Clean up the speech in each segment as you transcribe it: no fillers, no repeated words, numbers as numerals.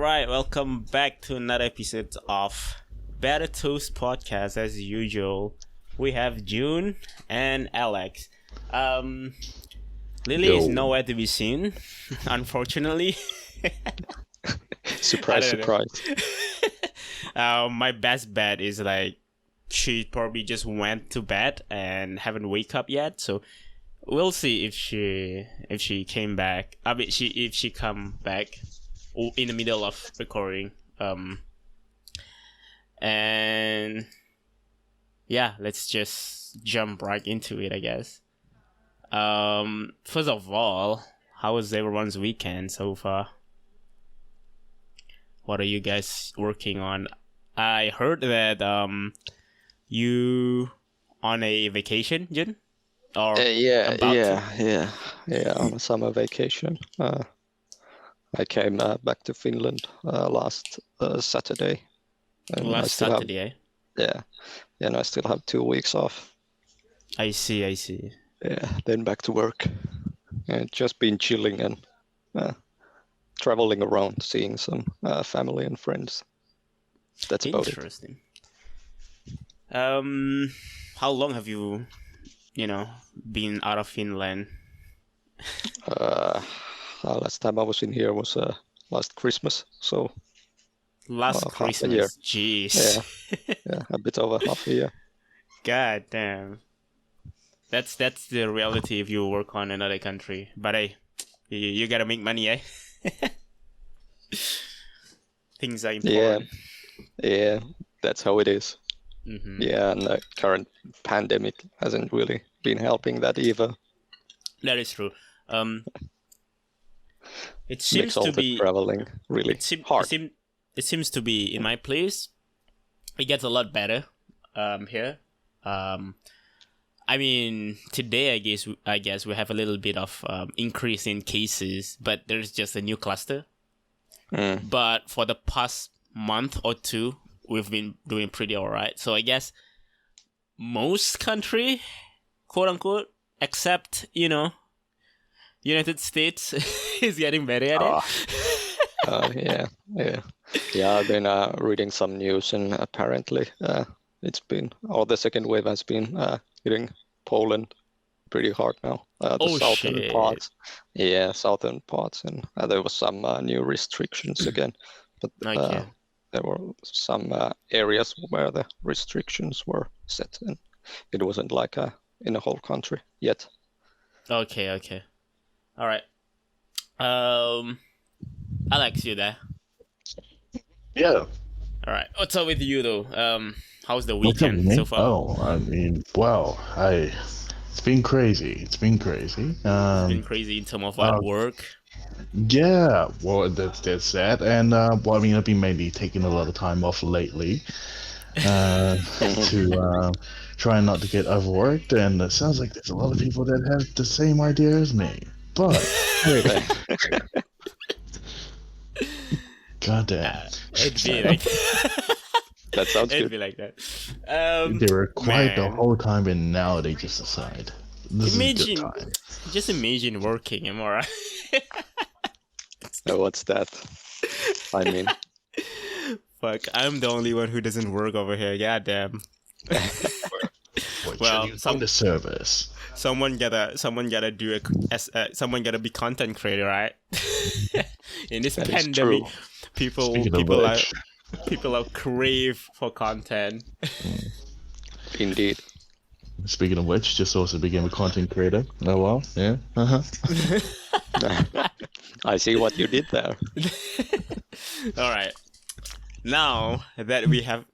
right, welcome back to another episode of Better Toast Podcast. As usual, we have June and Alex. Lileh is Yo. nowhere to be seen, unfortunately. Surprise, I don't know. surprise. My best bet is like she probably just went to bed and haven't wake up yet. So we'll see if she came back. I mean, if she come back in the middle of recording. And yeah, let's just jump right into it, I guess. First of all, how was everyone's weekend so far? What are you guys working on? I heard that you on a vacation, Jin? Or Yeah, about to? yeah. On a summer vacation. I came back to Finland last Saturday, and I Last still have Saturday, and I still have 2 weeks off. I see. Yeah, then back to work. Just been chilling and traveling around, seeing some family and friends. That's about it. Interesting. How long have you been out of Finland? Last time I was in here was last Christmas, so Last half a year. Christmas, jeez. Yeah, a bit over half a year. God damn. That's the reality if you work on another country. But hey, you gotta make money, eh? Things are important. Yeah, that's how it is. Mm-hmm. Yeah, and the current pandemic hasn't really been helping that either. That is true. It seems Makes all to the be traveling really hard. It seems to be in my place. It gets a lot better here. I mean, today I guess we have a little bit of increase in cases, but there's just a new cluster. But for the past month or two, we've been doing pretty alright. So I guess most country, quote unquote, except United States is getting better at it. Yeah. I've been reading some news, and apparently it's been, or the second wave has been hitting Poland pretty hard now. The southern shit. parts. Yeah, southern parts, and there was some new restrictions again. But Okay. there were some areas where the restrictions were set, and it wasn't like in the whole country yet. Okay. All right. Alex, you there? Yeah. All right. What's up with you though? How's the What's up, weekend man? so far? Oh, I mean, wow. It's been crazy. It's been crazy in terms of what work. Yeah. Well, that's that. And well, I mean, I've been mainly taking a lot of time off lately to try not to get overworked. And it sounds like there's a lot of people that have the same idea as me. But anyway. God damn. It'd be like That sounds it'd good. be like that. They were quiet the man. whole time, and now they just decide this is a Imagine- good time. Just imagine working, am I right? What's that? I mean, Fuck, I'm the only one who doesn't work over here. Goddamn. What, Well, should you find a service? Someone gotta someone gotta be content creator, right? In this That is pandemic, true. Speaking of which, people are crave for content. Indeed. Speaking of which, just also became a content creator. Oh well, yeah. I see what you did there. All right. Now that we have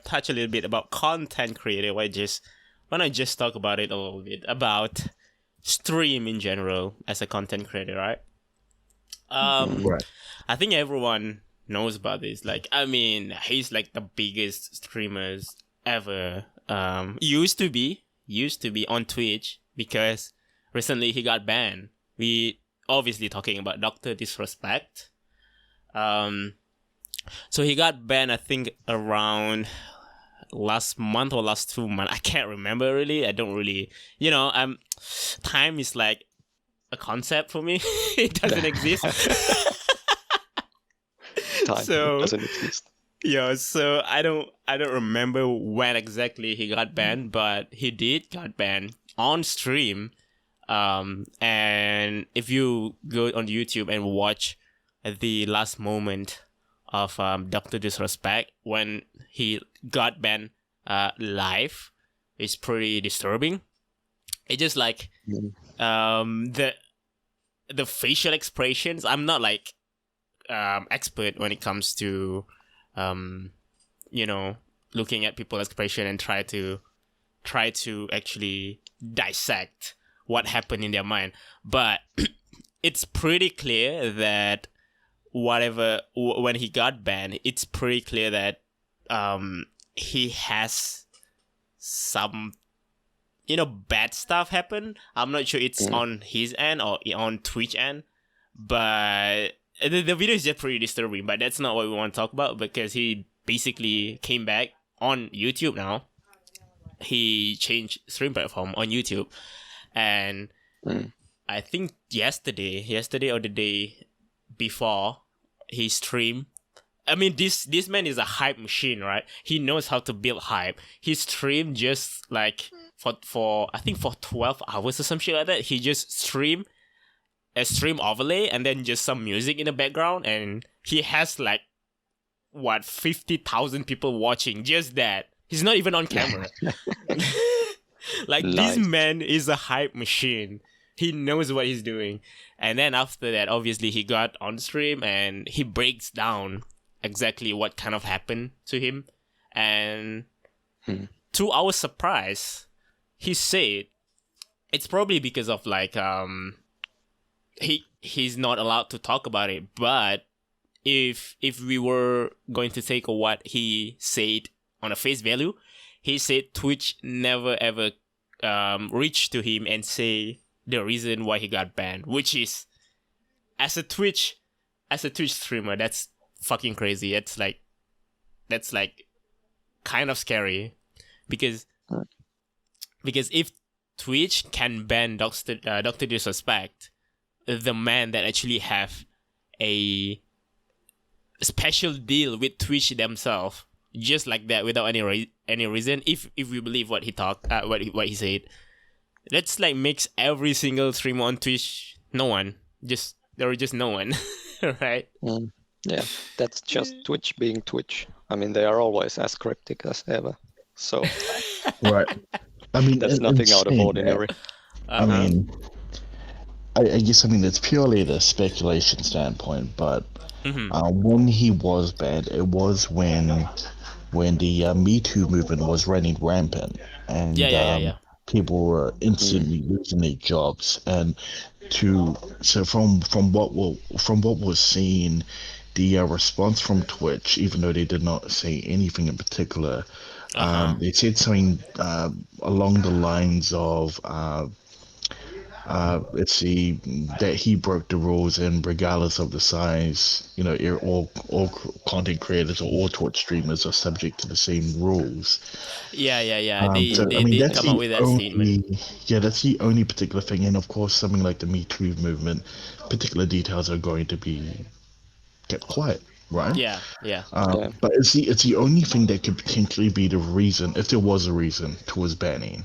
touched a little bit about content creator, why not just talk about it a little bit about stream in general as a content creator, right? Right. I think everyone knows about this. Like, I mean, he's like the biggest streamers ever. Used to be on Twitch because recently he got banned. We obviously talking about Dr. Disrespect. So he got banned, I think, around last month or last 2 months. I can't remember really. I don't really, time is like a concept for me. It doesn't exist. time. So- It doesn't exist. Yeah, so I don't remember when exactly he got banned, but he did got banned on stream. And if you go on YouTube and watch the last moment of Dr. Disrespect when he got banned live, it's pretty disturbing. It just like the facial expressions. I'm not like expert when it comes to looking at people's expression and try to actually dissect what happened in their mind. But it's pretty clear that when he got banned, it's pretty clear that he has some bad stuff happen. I'm not sure it's on his end or on Twitch end, but the video is just pretty disturbing. But that's not what we want to talk about, because he basically came back on YouTube now. He changed stream platform on YouTube, and I think yesterday or the day before, he streamed. I mean, this man is a hype machine, right? He knows how to build hype. He streamed just like for I think for 12 hours or some shit like that. He just streamed a stream overlay and then just some music in the background, and he has like 50,000 people watching just that. He's not even on camera. Like, Nice. This man is a hype machine. He knows what he's doing. And then after that, obviously, he got on stream and he breaks down exactly what kind of happened to him. And to our surprise, he said it's probably because of like he's not allowed to talk about it. But if we were going to take what he said on a face value, he said Twitch never ever reached to him and say the reason why he got banned, which is as a Twitch streamer, that's fucking crazy. That's like kind of scary, because if Twitch can ban Dr. Disrespect, the man that actually have a special deal with Twitch themselves, just like that, without any reason. If we believe what he what he said, that's like makes every single streamer on Twitch no one. There are just no one, right? Yeah, that's just Twitch being Twitch. I mean, they are always as cryptic as ever. So Right. I mean, that's nothing out of saying ordinary. that, I mean, I guess it's purely the speculation standpoint, but when he was banned, it was when the Me Too movement was running rampant, and Yeah. people were instantly losing their jobs. And from what was seen, the response from Twitch, even though they did not say anything in particular, they said something along the lines of let's see, that he broke the rules, and regardless of the size, all content creators or all Twitch streamers are subject to the same rules. Yeah. So, They did that's come up the with that statement. Yeah, that's the only particular thing. And of course, something like the Me Too movement, particular details are going to be kept quiet, right? Yeah. But it's the only thing that could potentially be the reason, if there was a reason, towards banning.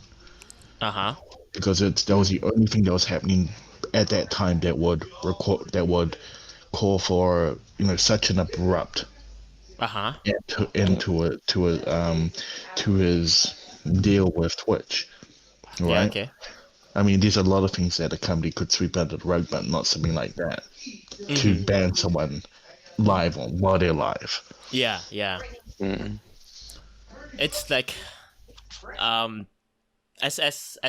Because that was the only thing that was happening at that time that would call for such an abrupt end to his deal with Twitch, right? Yeah, okay. I mean, there's a lot of things that a company could sweep under the rug, but not something like that to ban someone live while they're live. Yeah. It's like as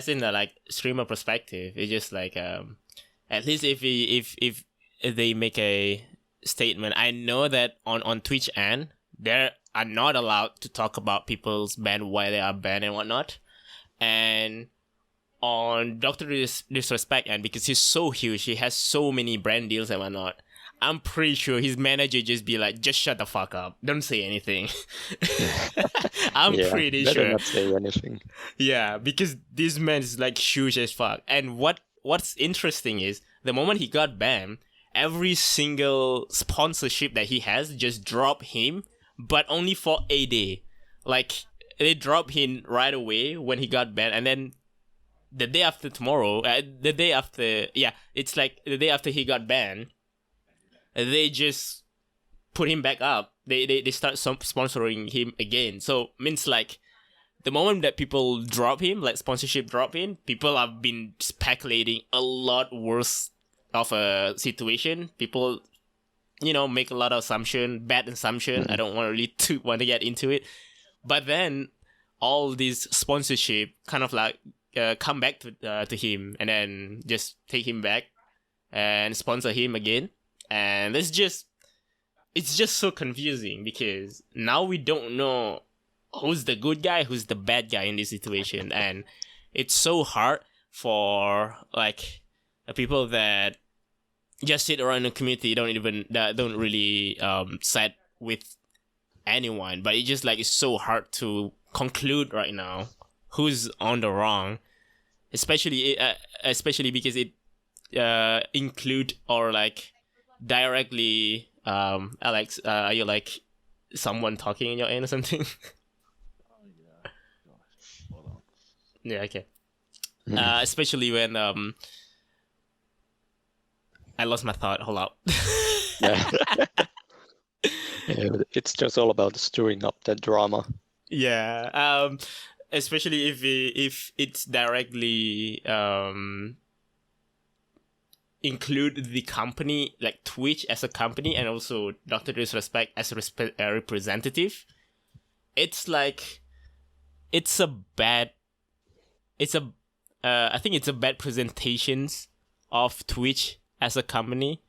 in the like streamer perspective, it's just like at least if they make a statement. I know that on Twitch end they are not allowed to talk about people's ban, why they are banned and whatnot, and on Dr. Disrespect end, because he's so huge, he has so many brand deals and whatnot, I'm pretty sure his manager just be like, just shut the fuck up, don't say anything. I'm pretty better sure not say anything. Yeah, because this man is like huge as fuck. And what's interesting is the moment he got banned, every single sponsorship that he has just drop him, but only for a day. Like, they drop him right away when he got banned, and then the day after tomorrow, it's like the day after he got banned, they just put him back up. They start sponsoring him again. So means like the moment that people drop him, like sponsorship drop him, people have been speculating a lot worse of a situation. People, make a lot of bad assumption. I don't want to get into it, but then all these sponsorship kind of like come back to him, and then just take him back and sponsor him again, and it's just so confusing because now we don't know who's the good guy, who's the bad guy in this situation, and it's so hard for like people that just sit around the community, don't really side with anyone, but it's just like it's so hard to conclude right now who's on the wrong, especially because it include or like directly Alex, are you like someone talking in your end or something? Yeah, okay. Especially when I lost my thought. Hold up. Yeah. Yeah, it's just all about stirring up that drama. Yeah. Especially if it's directly include the company, like Twitch as a company, and also Dr. Disrespect as a representative. It's like I think it's a bad presentations of Twitch as a company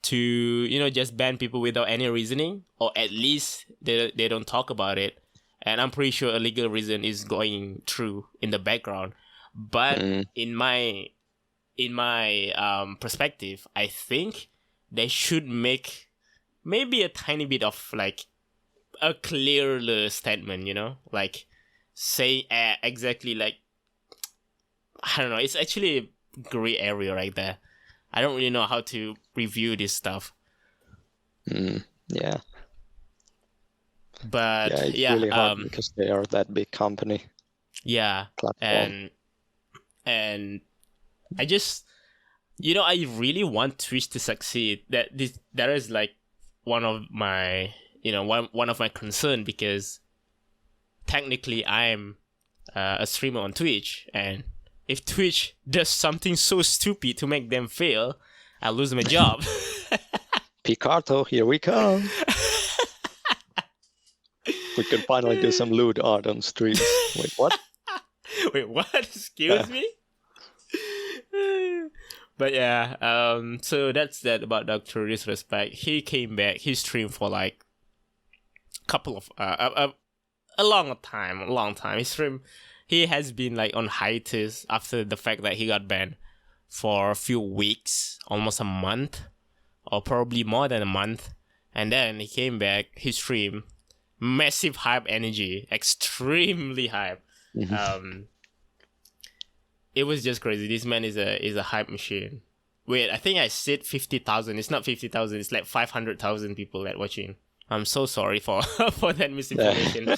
to just ban people without any reasoning, or at least they don't talk about it. And I'm pretty sure a legal reason is going through in the background. But in my perspective, I think they should make maybe a tiny bit of like a clearer statement, like say exactly like, I don't know. It's actually a gray area right there. I don't really know how to review this stuff. Yeah. But it's really hard because they are that big company. Yeah, platform. and I just, I really want Twitch to succeed. That is like one of my, one of my concern, because technically I'm a streamer on Twitch, and if Twitch does something so stupid to make them fail, I'll lose my job. Picarto, here we come. We can finally do some lewd art on streams. Wait, what? Wait, what? Excuse me? But yeah, so that's that about Dr. Disrespect. He came back, he streamed for like couple of a long time. He has been like on hiatus after the fact that he got banned for a few weeks, almost a month, or probably more than a month. And then he came back, he streamed, massive hype energy, extremely hype. It was just crazy. This man is a hype machine. Wait, I think I said 50,000. It's not 50,000. It's like 500,000 people that watching. I'm so sorry for that misinformation.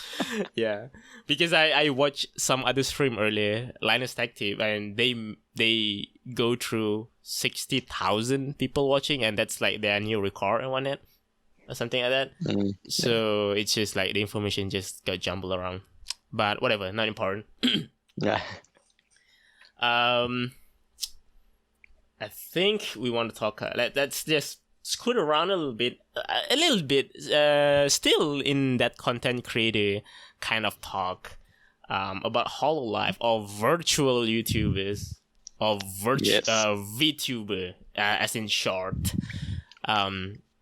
Yeah, because I watched some other stream earlier, Linus Tech Tip, and they go through 60,000 people watching, and that's like their new record and whatnot, or something like that. So it's just like the information just got jumbled around. But whatever, not important. Yeah. I think we want to talk. Let's just scoot around a little bit. Still in that content creator kind of talk about HoloLive or virtual YouTubers or VTuber, as in short.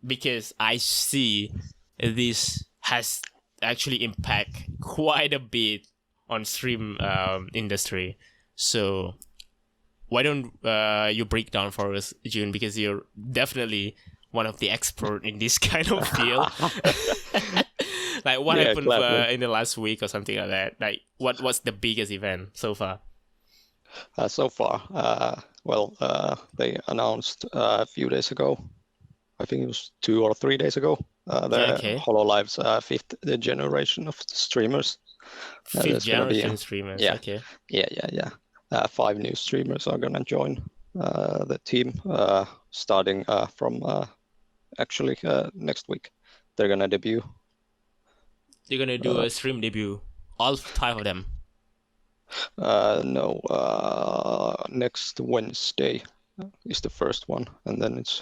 Because I see this has actually impact quite a bit on stream industry. So why don't you break down for us, June, because you're definitely one of the expert in this kind of field. Like what happened in the last week or something like that? Like what's the biggest event so far? So far, they announced a few days ago. I think it was 2 or 3 days ago. The HoloLive's fifth generation of streamers. Fifth generation streamers. Yeah, okay. Yeah. 5 new streamers are gonna join the team starting from actually next week. They're gonna debut. They're gonna do a stream debut. All 5 of them. No, next Wednesday is the first one, and then it's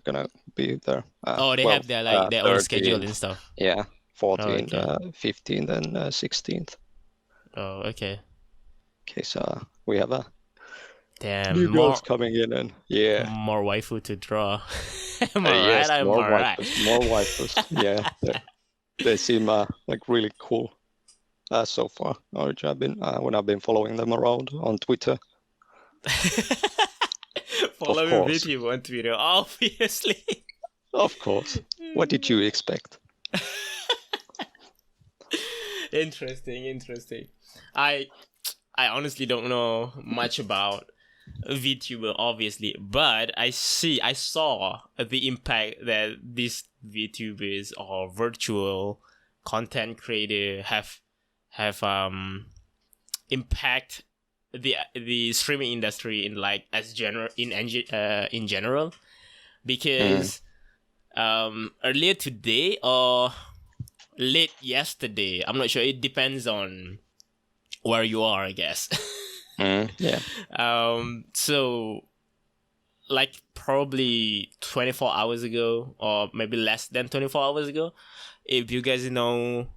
gonna be there. They have their own schedule and stuff. Yeah, 14th, 15th, and 16th. Oh, okay. Okay, so we have new girls coming in, and more waifu to draw. Yes, more waifus. Yeah, they seem like really cool so far. Which I've been when I've been following them around on Twitter. Following VTuber on Twitter, obviously. Of course. What did you expect? Interesting. I honestly don't know much about VTuber, obviously, but I saw the impact that these VTubers or virtual content creator have impact the streaming industry in general, because earlier today or late yesterday, I'm not sure, it depends on where you are, I guess. Yeah. So like probably 24 hours ago, or maybe less than 24 hours ago, if you guys know,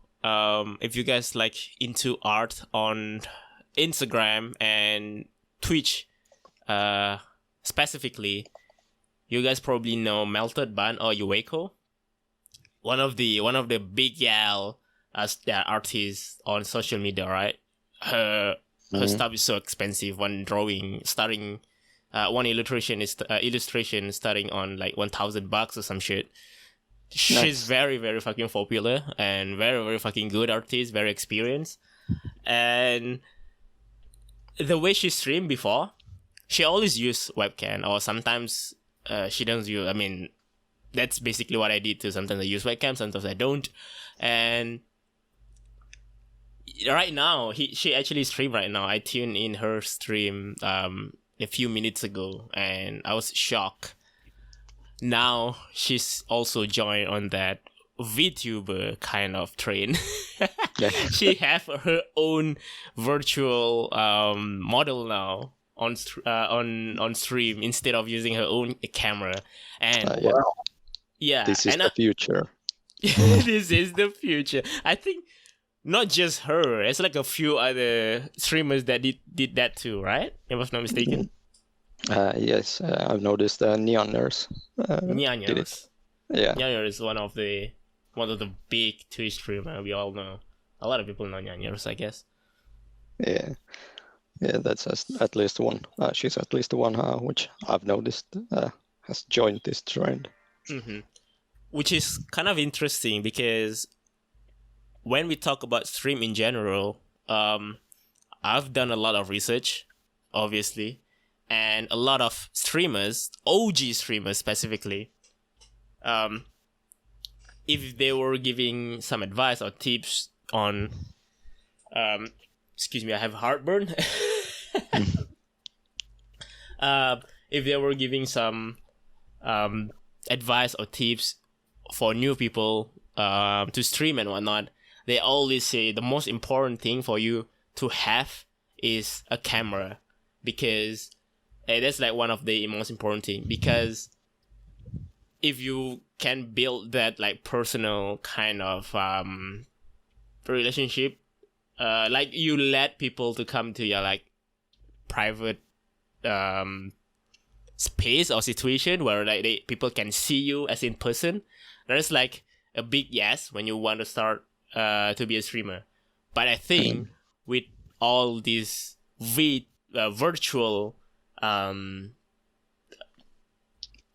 if you guys like into art on Instagram and Twitch, specifically, you guys probably know Melted Bun or Yueko, one of the big artists on social media, right? Her stuff is so expensive. One drawing starting, one illustration starting on like $1,000 or some shit. She's very, very fucking popular and very, very fucking good artist, very experienced. And the way she streamed before, she always used webcam, or sometimes she doesn't use. I mean, that's basically what I did too. Sometimes I use webcam, sometimes I don't. And right now, she actually streamed right now. I tuned in her stream a few minutes ago, and I was shocked. Now she's also joined on that VTuber kind of train. She have her own virtual model now on stream instead of using her own camera. And this is the future. This is the future. I think not just her. It's like a few other streamers that did that too, right? If I'm not mistaken. Yes, I've noticed Neon Nurse. Neon Nurse. Yeah. Neon Nurse is one of the big Twitch streamers we all know. A lot of people know Neon Nurse, I guess. Yeah, that's at least one. She's at least the one which I've noticed has joined this trend. Mm-hmm. Which is kind of interesting because when we talk about stream in general, I've done a lot of research, obviously, and a lot of streamers, OG streamers specifically, if they were giving some advice or tips on, excuse me, I have heartburn. If they were giving some advice or tips for new people to stream and whatnot, they always say the most important thing for you to have is a camera, because that's like one of the most important thing, because if you can build that like personal kind of relationship, like you let people to come to your like private space or situation where like people can see you as in person, that's like a big yes when you want to start to be a streamer. But I think with all these virtual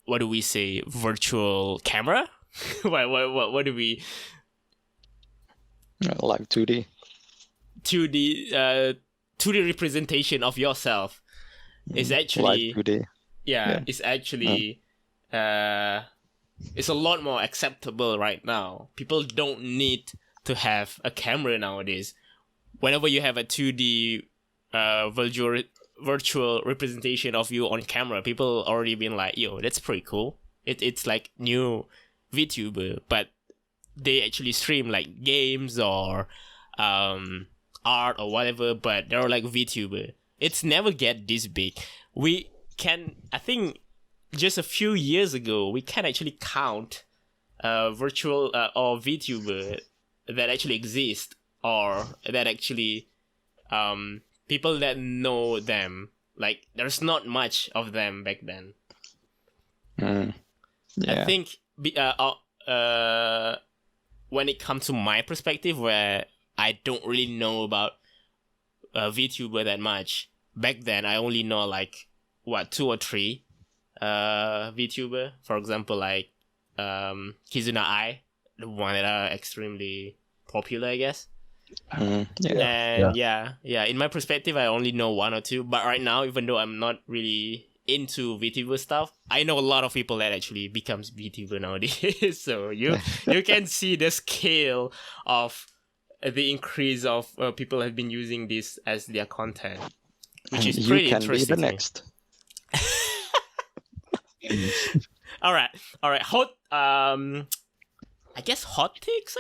what do we say, virtual camera? what do we like 2D 2D representation of yourself is actually like 2D. It's actually it's a lot more acceptable right now. People don't need to have a camera nowadays. Whenever you have a 2D virtual representation of you on camera, people already been like, yo, that's pretty cool. It's like new VTuber, but they actually stream like games or art or whatever, but they're like VTuber. It's never get this big. I think just a few years ago, we can actually count virtual or VTuber that actually exist, or that actually people that know them. Like, there's not much of them back then. I think when it comes to my perspective, where I don't really know about VTuber that much, back then I only know like 2 or 3 VTuber. For example, like Kizuna Ai, the one that are extremely popular, I guess. In my perspective, I only know 1 or 2. But right now, even though I'm not really into VTuber stuff, I know a lot of people that actually becomes VTuber nowadays. So you can see the scale of the increase of people have been using this as their content, which is pretty interesting. You can be the next. All right. Hot. I guess hot takes.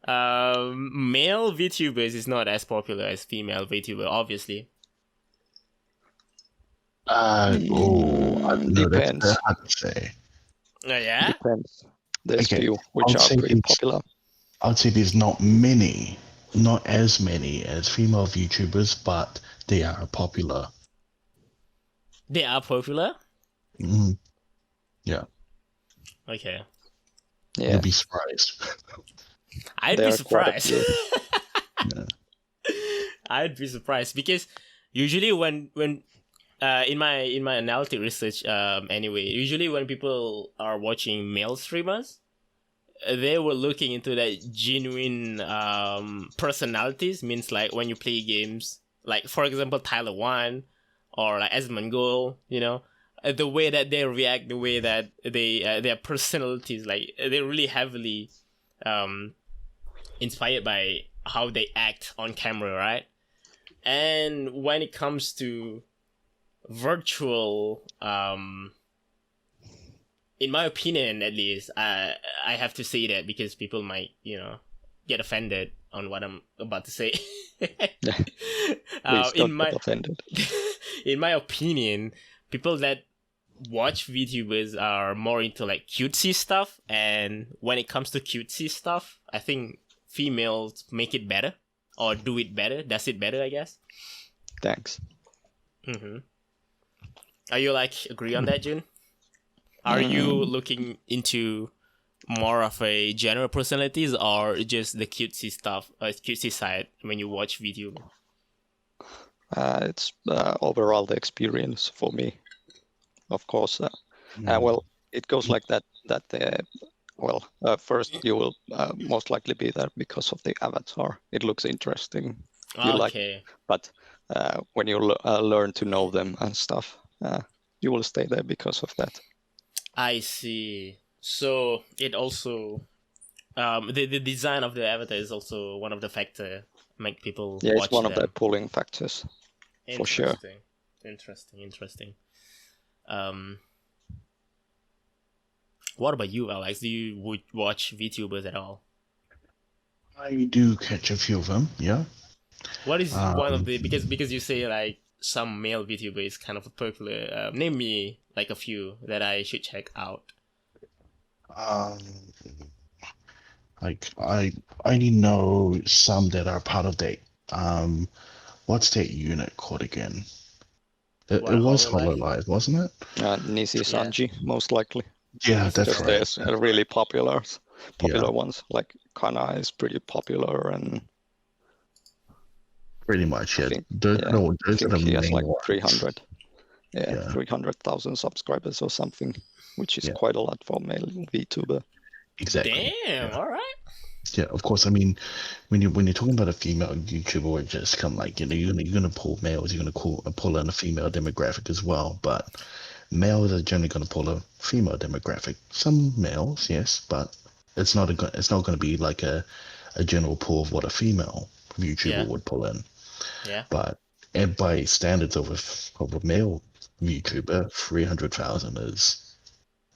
Male VTubers is not as popular as female VTuber, obviously. Depends. That's hard to say. Yeah. Depends. There's few which are pretty popular. I'd say there's not as many as female VTubers, but they are popular. They are popular? Mm-hmm. Yeah. Okay. Yeah. You'll be surprised. I'd be surprised. I'd be surprised because usually when in my analytic research anyway, usually when people are watching male streamers, they were looking into that genuine personalities. Means like when you play games, like for example Tyler One or like Asmongold, the way that they react, the way that they their personalities, like they're really heavily inspired by how they act on camera, right? And when it comes to virtual, in my opinion, at least, I have to say that because people might, get offended on what I'm about to say. Please don't get offended. In my opinion, people that watch VTubers are more into like cutesy stuff, and when it comes to cutesy stuff, I think females make it better or does it better, I guess. Thanks. Mm-hmm. Are you agree on that, Jun? Are you looking into more of a general personalities or just the cutesy stuff, cutesy side when you watch VTuber? It's overall the experience for me, of course. Well, it goes like that. First you will most likely be there because of the avatar. It looks interesting. But when you learn to know them and stuff, you will stay there because of that. I see. So it also the design of the avatar is also one of the factors make people watch it's one them. of the pulling factors for sure. Interesting. What about you, Alex? Do you watch VTubers at all? I do catch a few of them, yeah. What is one of the because you say like some male VTuber is kind of popular. Name me like a few that I should check out. I only know some that are part of that. What's that unit called again? It was Hololive, wasn't it? Nisi Sanji, most likely. Yeah, that's right. There's really popular ones, like Kana is pretty popular, and pretty much, yeah. Those are the main like ones. 300, 300,000 subscribers or something, which is quite a lot for male VTuber. Exactly. Damn, all right. Yeah, of course. I mean, when you're talking about a female YouTuber, it just kind of like you're gonna pull males, you're gonna pull in a female demographic as well. But males are generally gonna pull a female demographic. Some males, yes, but it's not gonna be like a general pool of what a female YouTuber would pull in. Yeah. But and by standards of a male YouTuber, 300,000 is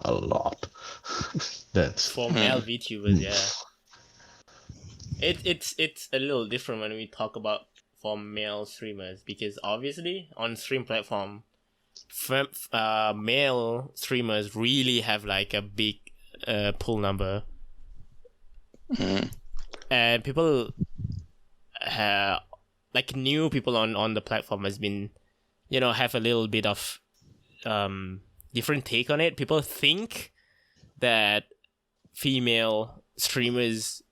a lot. That's for male VTubers, yeah. It's a little different when we talk about for male streamers, because obviously on stream platform, male streamers really have like a big pull number, and people like new people on the platform has been, have a little bit of different take on it. People think that female streamers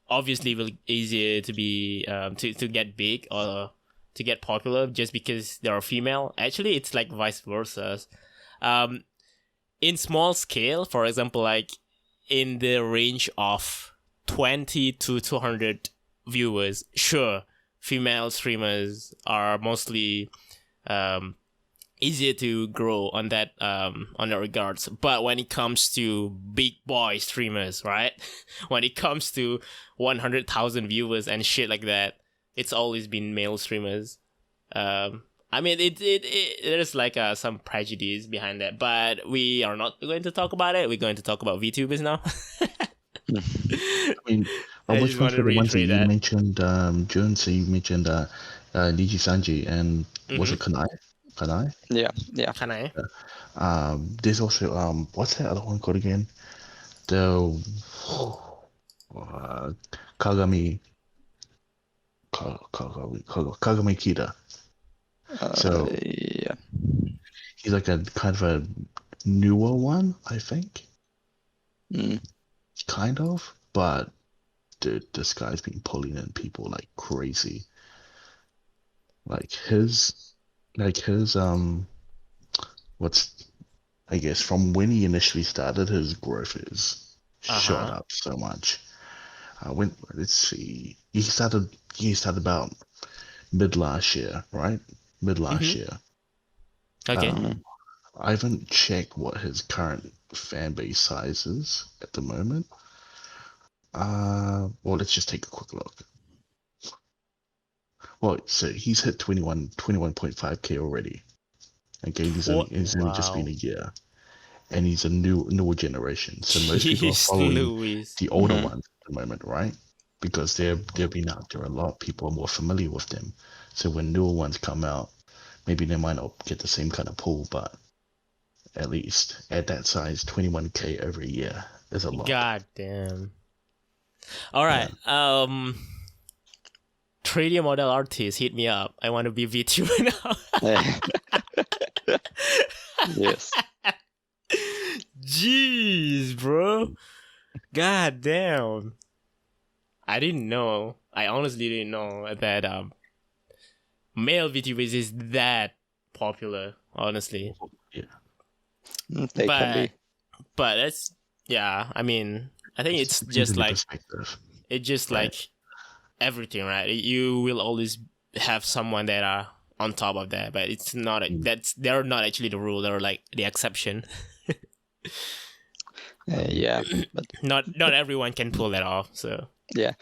obviously will easier to be to get big or to get popular just because they are female. Actually, it's like vice versa. In small scale, for example, like in the range of 20 to 200 viewers, sure, female streamers are mostly easier to grow on that regards. But when it comes to big boy streamers, right? When it comes to 100,000 viewers and shit like that, it's always been male streamers. I mean, there's like some prejudice behind that, but we are not going to talk about it. We're going to talk about VTubers now. I mean, I which just ones want to were the ones that reiterate you that. mentioned, Jun? So you mentioned Niji Sanji and was it Kanai? Kanai? Yeah. Kanai. There's also what's that other one called again? The Kagami Kagami Kida. So yeah. he's like a kind of a newer one, I think. Kind of, but dude, this guy's been pulling in people like crazy. Like his what's I guess from when he initially started, his growth is shot up so much. Let's see, he started about mid last year, right? Mid last year. Okay. I haven't checked what his current fan base size is at the moment. Well, let's just take a quick look. Well, so he's hit 21.5K already. Okay, he's only just been a year, and he's a newer generation. So most people are following the older ones at the moment, right? Because they've been out there a lot. People are more familiar with them. So when newer ones come out, maybe they might not get the same kind of pull, but at least at that size, 21K every year is a lot. God damn. All right. Yeah. 3D model artist, hit me up. I want to be VTuber now. Yes. Jeez, bro. God damn. I didn't know. I honestly didn't know that male VTubers is that popular, honestly. Yeah. They can be. But that's, yeah, I mean, I think it's just like, like everything, right? You will always have someone that are on top of that, but it's not they're not actually the rule. They're like the exception. Yeah, but not everyone can pull that off. So yeah,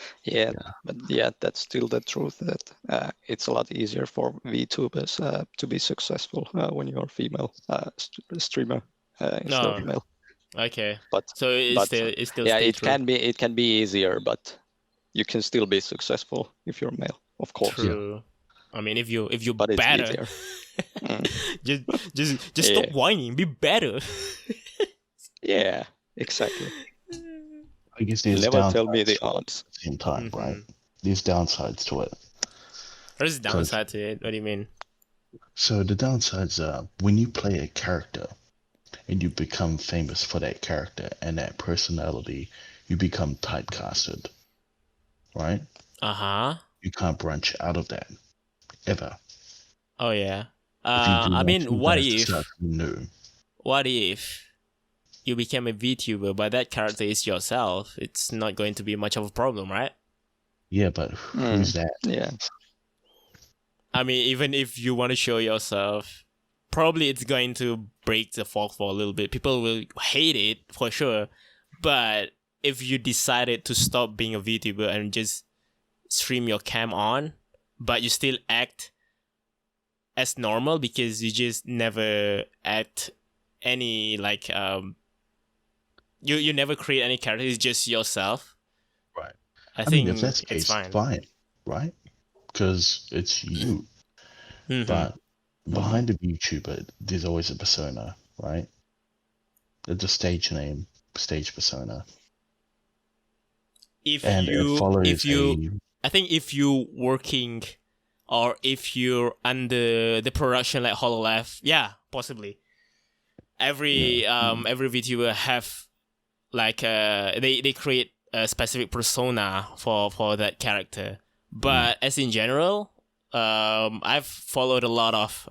but that's still the truth that it's a lot easier for VTubers to be successful when you're a female streamer instead of male. Okay, but so it's still yeah, it can be easier, but you can still be successful if you're male, of course. True. Yeah. I mean, if you but better, just stop whining. Be better. Yeah, exactly. I guess there's never tell me the odds. At the same time, right? There's downsides to it. There's downside to it. What do you mean? So the downsides are when you play a character and you become famous for that character and that personality, you become typecasted. Right? You can't branch out of that ever. Oh yeah. I mean, what if you became a VTuber, but that character is yourself, it's not going to be much of a problem, right? Yeah, but who's that? Yeah. I mean, even if you want to show yourself, probably it's going to break the fourth wall a little bit. People will hate it for sure. But if you decided to stop being a VTuber and just stream your cam on, but you still act as normal because you just never act any like you never create any character, it's just yourself. Right. I think mean, if that's the case, fine, right? Because it's you. But behind a VTuber, there's always a persona, right? It's a stage name, stage persona. I think if you working or if you're under the production like Hololive, yeah, possibly. Every VTuber have like they create a specific persona for that character. But as in general, I've followed a lot of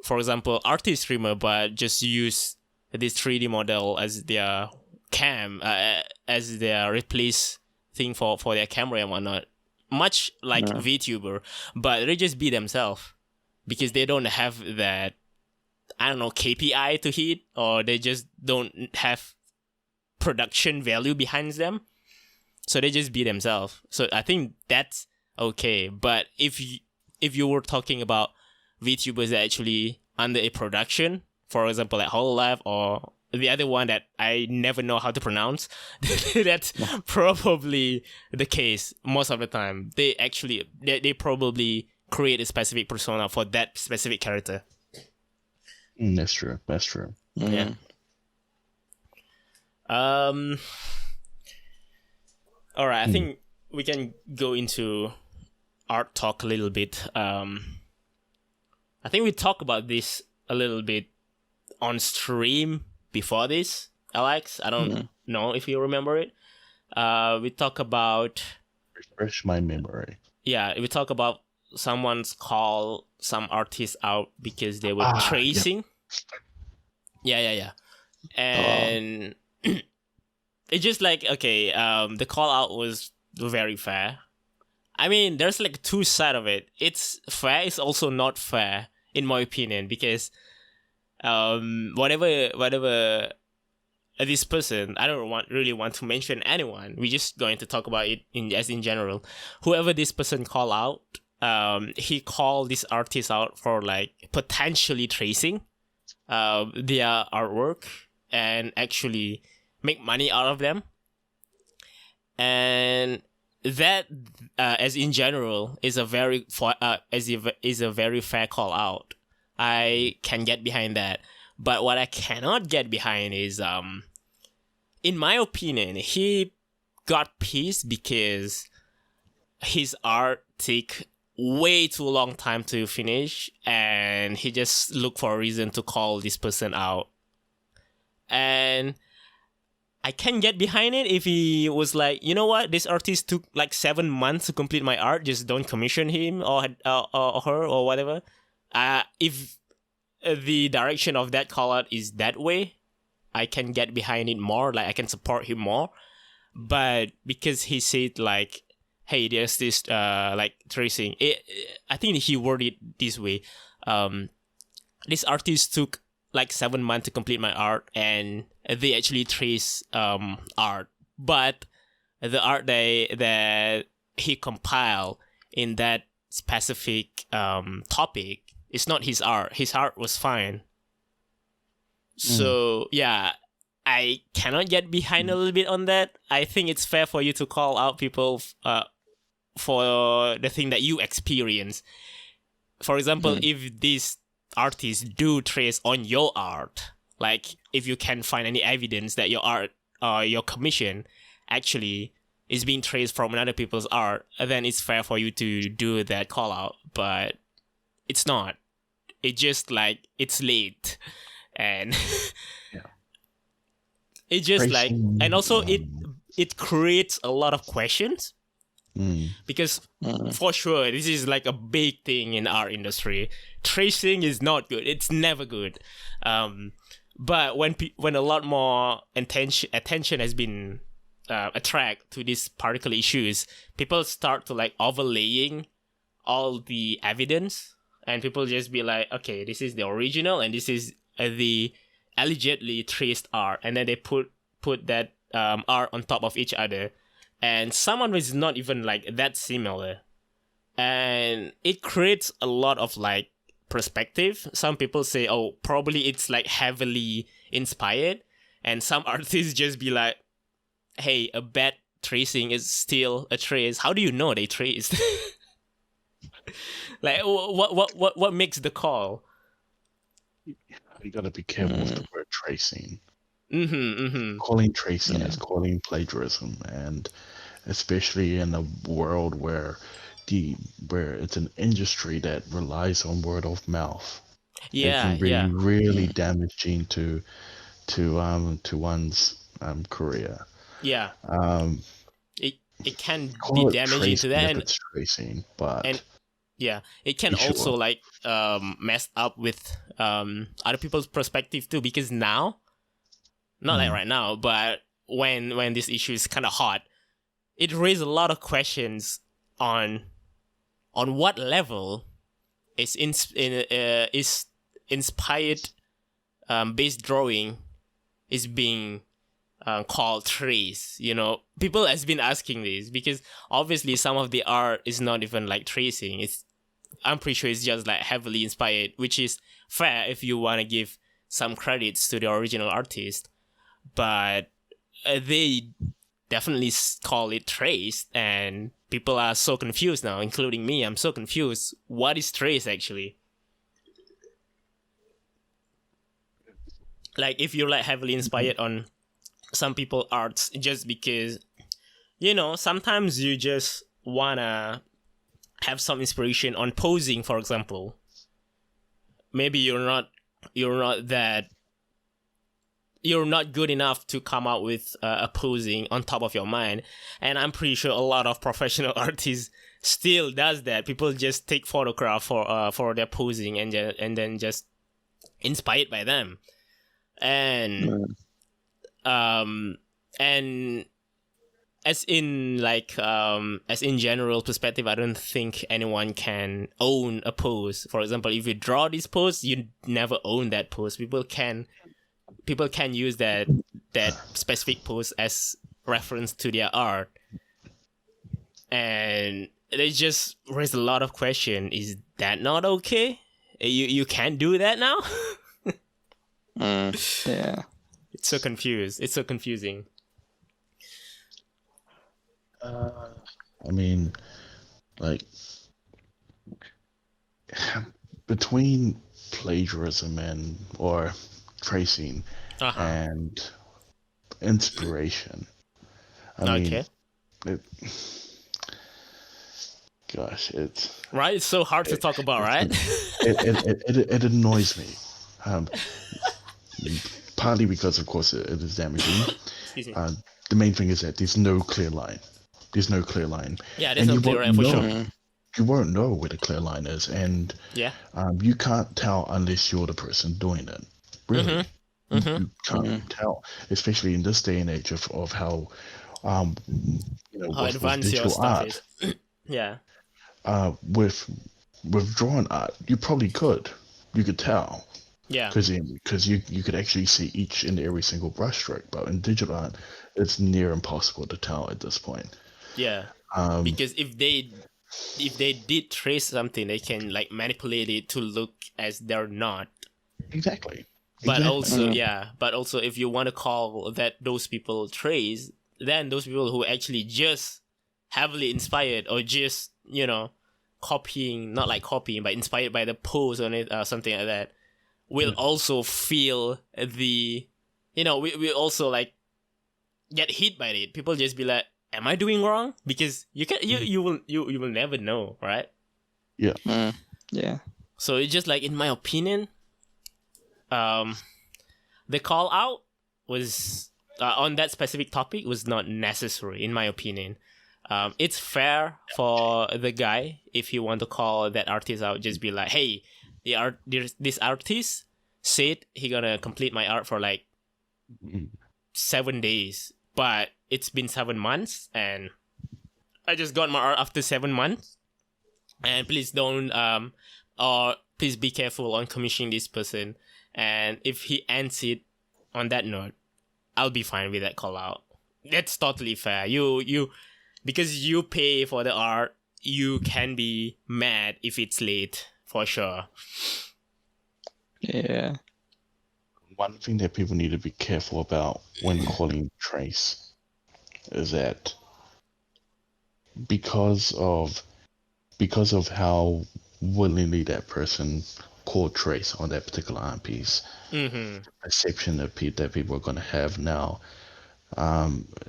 for example, artist streamer, but just use this 3D model as their cam, as their replace thing for their camera and whatnot. Much like VTuber, but they just be themselves because they don't have that, I don't know, KPI to hit, or they just don't have production value behind them. So they just be themselves. So I think that's okay. But if you were talking about VTubers that actually under a production, for example, like Hololive or the other one that I never know how to pronounce, that's probably the case most of the time. They probably create a specific persona for that specific character. That's true. Yeah. All right, I think we can go into art talk a little bit. I think we talked about this a little bit on stream before this, Alex. I don't know if you remember it. We talk about... Refresh my memory. Yeah, we talk about someone's call some artists out because they were tracing. Yeah. And it's just like, okay, the call out was very fair. I mean, there's like two sides of it. It's fair, it's also not fair, in my opinion, because whatever this person, I don't really want to mention anyone. We're just going to talk about it in general. Whoever this person call out, he called this artist out for like potentially tracing their artwork and actually make money out of them. And that, as in general, is a very fair call out. I can get behind that. But what I cannot get behind is, in my opinion, he got pissed because his art took way too long time to finish, and he just looked for a reason to call this person out. And I can get behind it if he was like, you know what, this artist took like 7 months to complete my art, just don't commission him or her or whatever. If the direction of that call out is that way, I can get behind it more, like I can support him more. But because he said like, hey, there's this like tracing, I think he worded it this way. This artist took like 7 months to complete my art, and they actually trace art, but the art that he compiled in that specific topic is not his art. His art was fine. So yeah, I cannot get behind a little bit on that. I think it's fair for you to call out people for the thing that you experience. For example, if these artists do trace on your art, like if you can find any evidence that your art or your commission actually is being traced from another people's art, then it's fair for you to do that call out. But it's not. It's just like it's late, and it just like, and also it creates a lot of questions. Because for sure, this is like a big thing in our industry. Tracing is not good. It's never good. But when a lot more attention has been attracted to these particular issues, people start to like overlaying all the evidence, and people just be like, okay, this is the original and this is the allegedly traced art, and then they put that art on top of each other, and someone is not even like that similar, and it creates a lot of like perspective. Some people say, oh, probably it's like heavily inspired, and some artists just be like, hey, a bad tracing is still a trace. How do you know they traced? Like, what makes the call? You gotta be careful with the word tracing. Mm-hmm. Calling tracing is calling plagiarism, and especially in a world where it's an industry that relies on word of mouth. It can be really damaging to one's career. Yeah. It can be it damaging to that, if and it's tracing, but it can also like mess up with other people's perspective too, because now, not like right now, but when this issue is kind of hot, it raised a lot of questions on what level is inspired based drawing is being called trace. You know, people has been asking this because obviously some of the art is not even like tracing. I'm pretty sure it's just like heavily inspired, which is fair if you want to give some credits to the original artist, but they definitely call it traced, and people are so confused now, including me. I'm so confused. What is trace actually? Like, if you're like heavily inspired on some people arts just because, you know, sometimes you just wanna have some inspiration on posing, for example. Maybe you're not good enough to come out with a posing on top of your mind, and I'm pretty sure a lot of professional artists still does that. People just take photograph for their posing and then just inspired by them, and as in general perspective, I don't think anyone can own a pose. For example, if you draw this pose, you never own that pose. People can use that specific pose as reference to their art, and they just raise a lot of question. Is that not okay? You can't do that now. Yeah, it's so confusing. I mean, like, between plagiarism or tracing and inspiration, I mean, it's right. It's so hard to talk about, right? it annoys me, partly because, of course, it is damaging. The main thing is that there's no clear line. Yeah, there's no clear line for sure. You won't know where the clear line is, and you can't tell unless you're the person doing it. Really, you can't tell, especially in this day and age of how how advanced your stuff art is. With drawn art, you could tell. Yeah, because you could actually see each and every single brushstroke, but in digital art, it's near impossible to tell at this point. Yeah, because if they did trace something, they can like manipulate it to look as they're not. Exactly. But also, if you want to call those people trace, then those people who actually just heavily inspired or just, you know, copying, not like copying, but inspired by the pose on it or something like that, will also feel we also like get hit by it. People just be like, am I doing wrong? Because you will never know, right? Yeah. Yeah. So it's just like, in my opinion, the call out was on that specific topic was not necessary, in my opinion. It's fair for the guy, if you want to call that artist out, just be like, hey, this artist said he gonna complete my art for like 7 days, but it's been 7 months, and I just got my art after 7 months. And please don't or please be careful on commissioning this person. And if he ends it on that note, I'll be fine with that call out. That's totally fair. You because you pay for the art, you can be mad if it's late, for sure. Yeah. One thing that people need to be careful about when calling trace is that because of how willingly that person called trace on that particular art piece, the perception that people are going to have now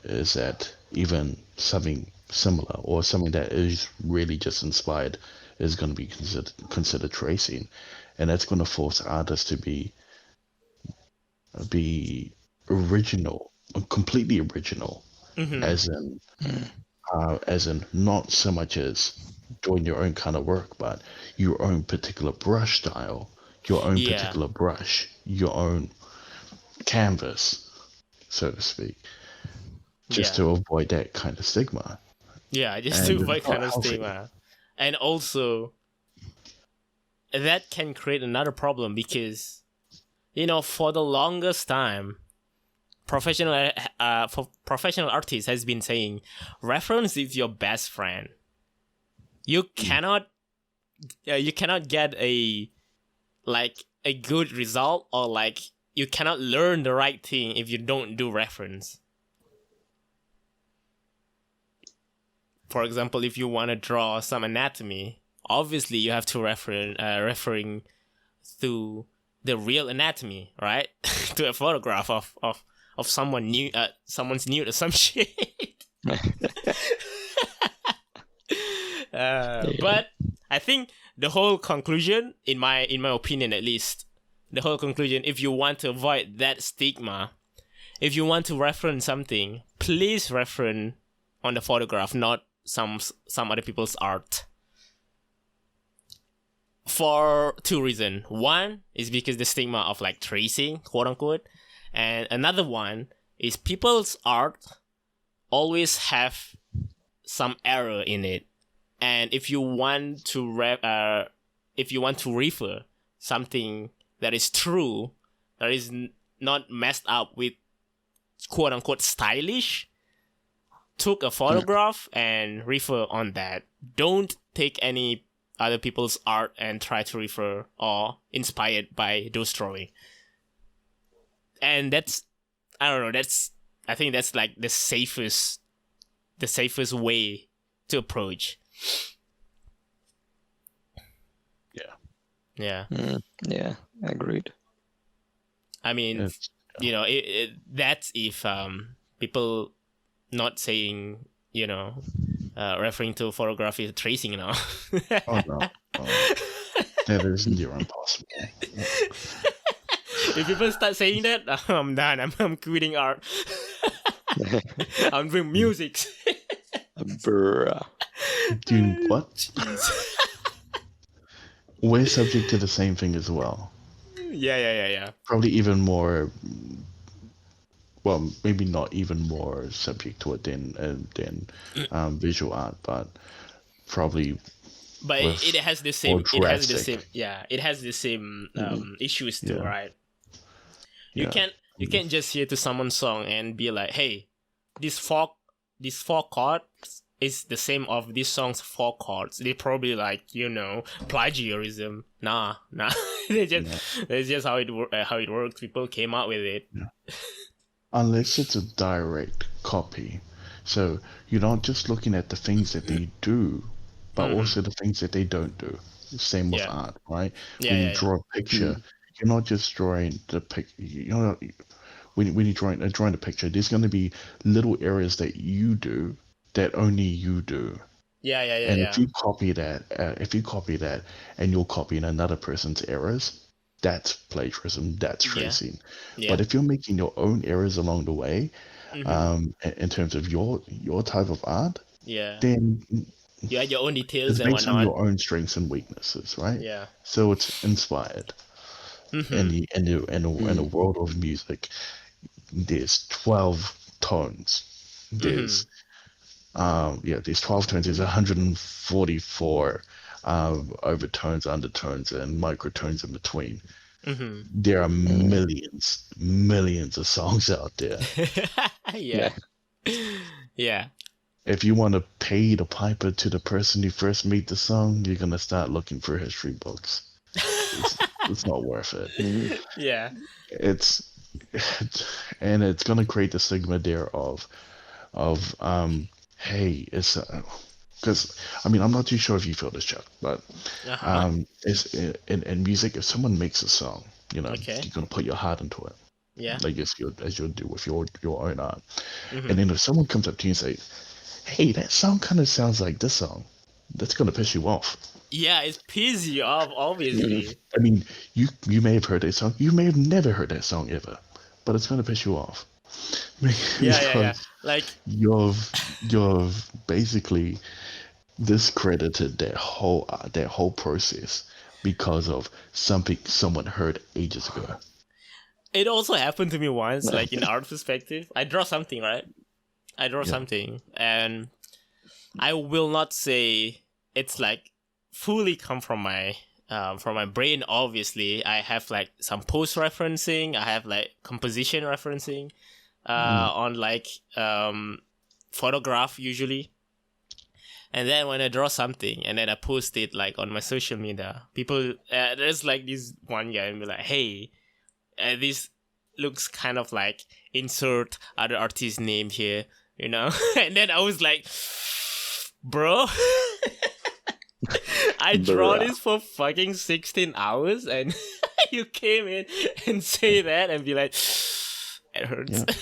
is that even something similar or something that is really just inspired is going to be considered tracing, and that's going to force artists to be original, completely original, as in not so much as doing your own kind of work, but your own particular brush style, your own particular brush, your own canvas, so to speak, just to avoid that kind of stigma. Yeah, just to avoid kind of stigma. And also, that can create another problem because, for the longest time, professional artists has been saying, reference is your best friend. You cannot get a good result, or like you cannot learn the right thing if you don't do reference. For example, if you want to draw some anatomy, obviously you have to referring to the real anatomy, right? To a photograph of someone new, someone's nude or some shit. But I think the whole conclusion, in my opinion at least, the whole conclusion, if you want to avoid that stigma, if you want to reference something, please reference on the photograph, not some other people's art. For 2 reasons. One is because the stigma of like tracing, quote unquote, and another one is people's art always have some error in it. And if you want to refer something that is true, that is not messed up with quote unquote stylish, took a photograph and refer on that. Don't take any other people's art and try to refer or inspired by those drawing. And that's, I don't know, I think that's like the safest way to approach. Yeah, agreed. I mean, that's if people not saying, referring to photography as tracing now. Oh no, that is near impossible. If people start saying that, I'm done. I'm quitting art. I'm doing music. Bruh. Doing what? We're subject to the same thing as well. Yeah. Probably even more. Well, maybe not even more subject to it than visual art, but probably. But it has the same. It has the same. Yeah, it has the same issues too, right? You can't just hear to someone's song and be like, hey, this four chords is the same of this song's 4 chords. They probably like, plagiarism. Nah. That's just how it works. People came out with it. Yeah. Unless it's a direct copy. So you're not just looking at the things that they do, but also the things that they don't do. Same with art, right? When you draw a picture, you're not just drawing the picture. When you're drawing a picture, there's going to be little areas that you do that only you do. And if you copy that, and you're copying another person's errors, that's plagiarism. That's tracing. Yeah. But if you're making your own errors along the way, in terms of your type of art, then you add your own details it's and based whatnot. on your own strengths and weaknesses, right? Yeah. So it's inspired. in the world of music, there's 12 tones. There's there's 12 tones. There's 144 overtones, undertones, and microtones in between. There are millions of songs out there. Yeah. If you want to pay the piper to the person who first made the song, you're gonna start looking for history books. It's not worth it. Yeah. It's gonna create the stigma there of hey, it's because I'm not too sure if you feel this, Chuck, but it's in music. If someone makes a song, you're gonna put your heart into it. Yeah. Like as you'll do with your own art. And then if someone comes up to you and say, "Hey, that song kind of sounds like this song," that's gonna piss you off. Yeah, it pisses you off, obviously. I mean, you may have heard that song. You may have never heard that song ever, but it's gonna piss you off. Yeah. Like you've basically discredited that whole process because of something someone heard ages ago. It also happened to me once, like in art perspective. I draw something, right? Something, and I will not say it's like fully come from my brain. Obviously, I have like some post referencing. I have like composition referencing on like photograph usually. And then when I draw something and then I post it like on my social media, people there's like this one guy and be like, "Hey, this looks kind of like insert other artist name here, you know?" And then I was like, "Bro, I draw this for fucking 16 hours and you came in and say that and be like, it hurts." Yeah.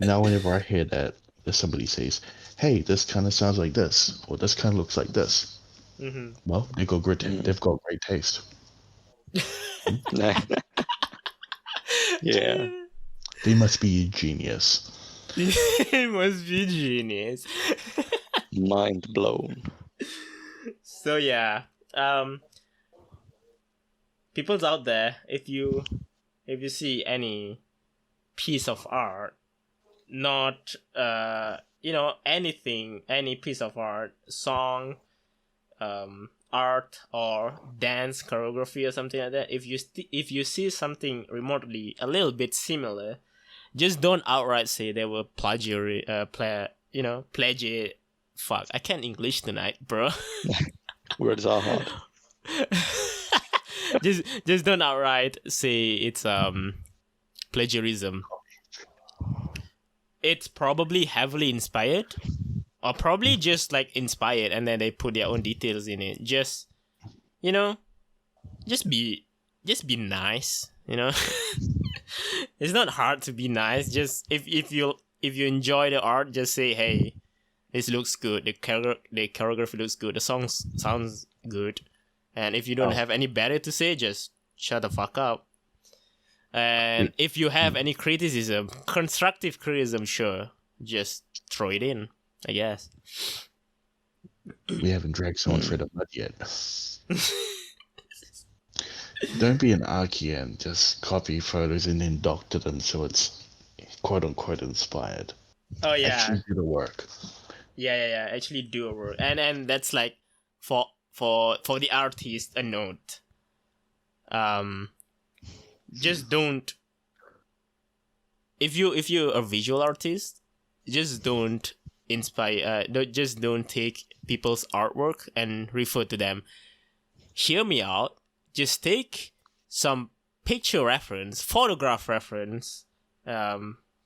Now whenever I hear that, if somebody says, "Hey, this kind of sounds like this," or "This kind of looks like this," well, they've got great taste. Yeah. They must be a genius. It must be genius. Mind blown. So yeah, people's out there, if you see any piece of art, not anything, any piece of art, song, art or dance choreography or something like that, if you see something remotely a little bit similar, just don't outright say they were plagiary. Fuck, I can't English tonight, bro. Words are hard. just don't outright say it's plagiarism. It's probably heavily inspired, or probably just like inspired, and then they put their own details in it. Just be nice. It's not hard to be nice. Just if you enjoy the art, just say, "Hey, this looks good. The choreography looks good. The song sounds good." And if you don't have any better to say, just shut the fuck up. And if you have any criticism, constructive criticism, sure, just throw it in, I guess. We haven't dragged someone through the mud yet. Don't be an archie and just copy photos and then doctor them so it's quote unquote inspired. Oh yeah. Actually do the work. Yeah. Actually do a work. And that's like for the artist a note. Just don't. If you're a visual artist, just don't inspire. Just don't take people's artwork and refer to them. Hear me out. Just take some picture reference, photograph reference,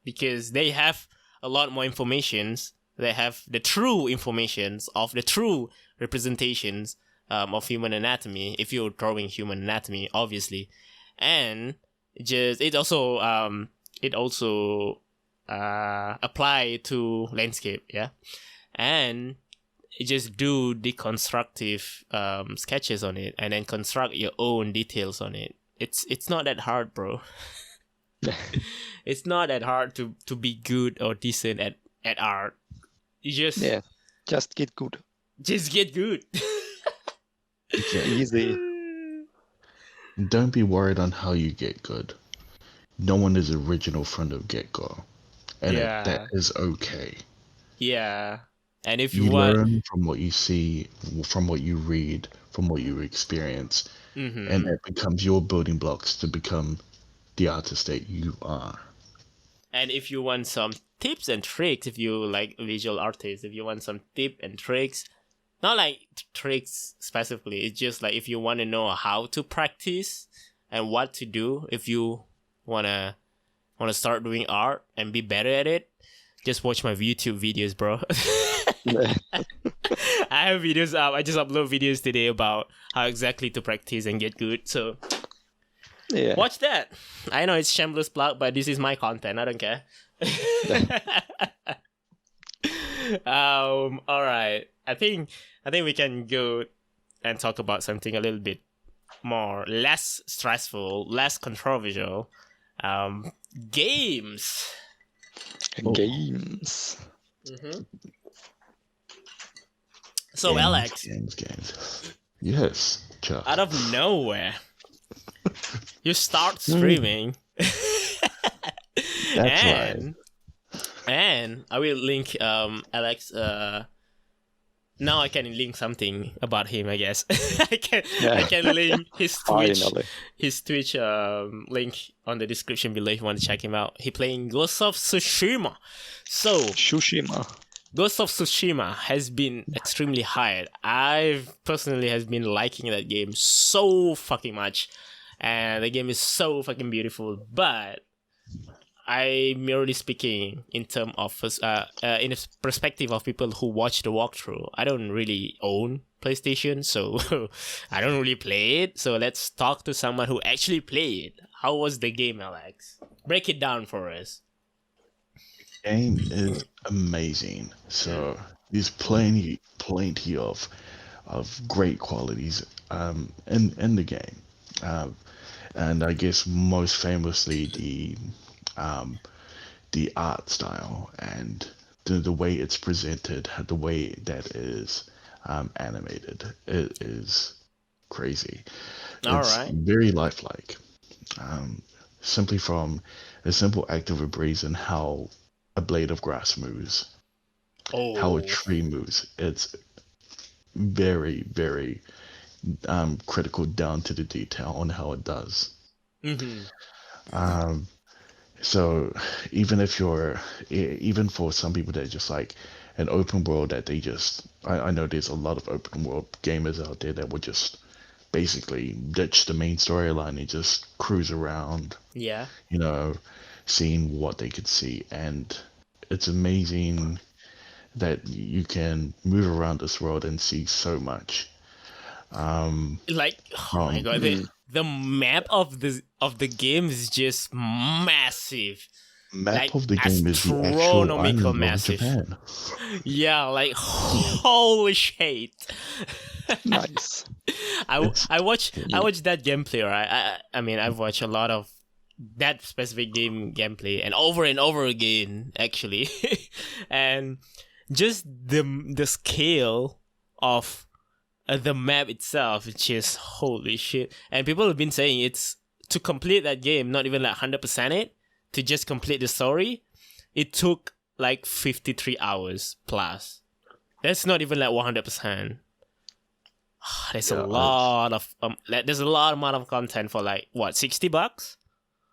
because they have a lot more informations. They have the true informations of the true representations of human anatomy. If you're drawing human anatomy, obviously. And it also apply to landscape, yeah, and just do deconstructive sketches on it, and then construct your own details on it. It's not that hard, bro. It's not that hard to be good or decent at art. You just get good. Just get good. It's easy. don't be worried on how you get good. No one is original from the get-go, and that is okay. Yeah, and if You want, learn from what you see, from what you read, from what you experience, and that becomes your building blocks to become the artist that you are. And if you want some tips and tricks, if you like visual artists, if you want some tip and tricks, not like tricks specifically, it's just like if you want to know how to practice and what to do, if you wanna start doing art and be better at it, just watch my YouTube videos, bro. I have videos up. I just upload videos today about how exactly to practice and get good. So watch that. I know it's shameless plug, but this is my content. I don't care. All right. I think we can go and talk about something a little bit less stressful, less controversial. Games. Games. Mm-hmm. So Alex. Games. Yes, Chuck. Out of nowhere, you start streaming. That's right. And I will link Alex. Now I can link something about him, I guess. I can link his Twitch link on the description below if you want to check him out. He playing Ghost of Tsushima. So Ghost of Tsushima has been extremely hyped. I've personally has been liking that game so fucking much, and the game is so fucking beautiful. But I merely speaking in terms of in a perspective of people who watch the walkthrough. I don't really own PlayStation, so I don't really play it. So let's talk to someone who actually played it. How was the game, Alex? Break it down for us. The game is amazing. So there's plenty of great qualities in the game, and I guess most famously the art style and the way it's presented, the way that is animated, it is crazy. It's very lifelike. Simply from a simple act of a breeze and how a blade of grass moves, how a tree moves. It's very, very critical down to the detail on how it does. So even for some people that just like an open world that they just, I know there's a lot of open world gamers out there that would just basically ditch the main storyline and just cruise around. Yeah. Seeing what they could see. And it's amazing that you can move around this world and see so much. My god, the map of the game is just massive. Of the game is the actual island massive. Of Japan. Yeah, holy shit. Nice. I watched that gameplay, right? I mean, I've watched a lot of that specific game gameplay and over again, actually. And just the scale of the map itself, it's just holy shit. And people have been saying it's to complete that game, not even 100% it, to just complete the story, it took 53 hours plus. That's not even 100%. There's a lot of there's a lot amount of content for $60?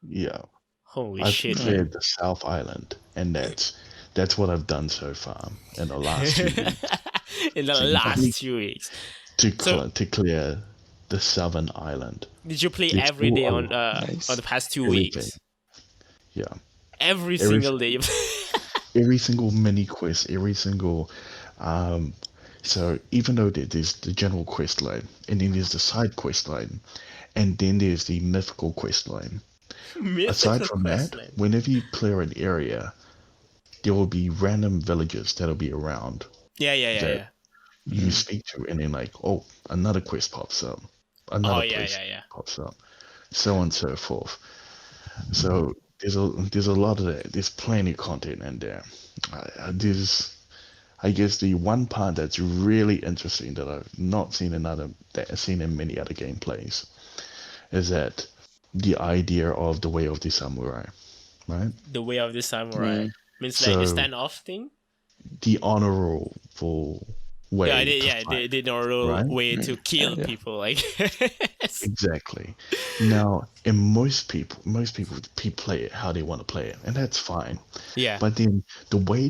Yeah. Holy I've shit. I've cleared the South Island, and that's what I've done so far in the last 2 weeks. In the last 2 weeks. To clear the Southern Island. Did you play every day on the past 2 weeks? Yeah. Every single day. Every single mini quest, every single so even though there's the general quest line, and then there's the side quest line, and then there's the mythical quest line. Aside from that, whenever you clear an area, there will be random villagers that'll be around. Yeah. You speak to, and then another quest pops up. Another place pops up. So on and so forth. So there's a lot of that. There's plenty of content in there. I guess the one part that's really interesting that I've not seen seen in many other gameplays is that the idea of the way of the samurai, right? The way of the samurai means So, like the standoff thing. The honorable way. The honorable right? way to kill people, like. Exactly. Now, in most people play it how they want to play it, and that's fine. Yeah. But then the way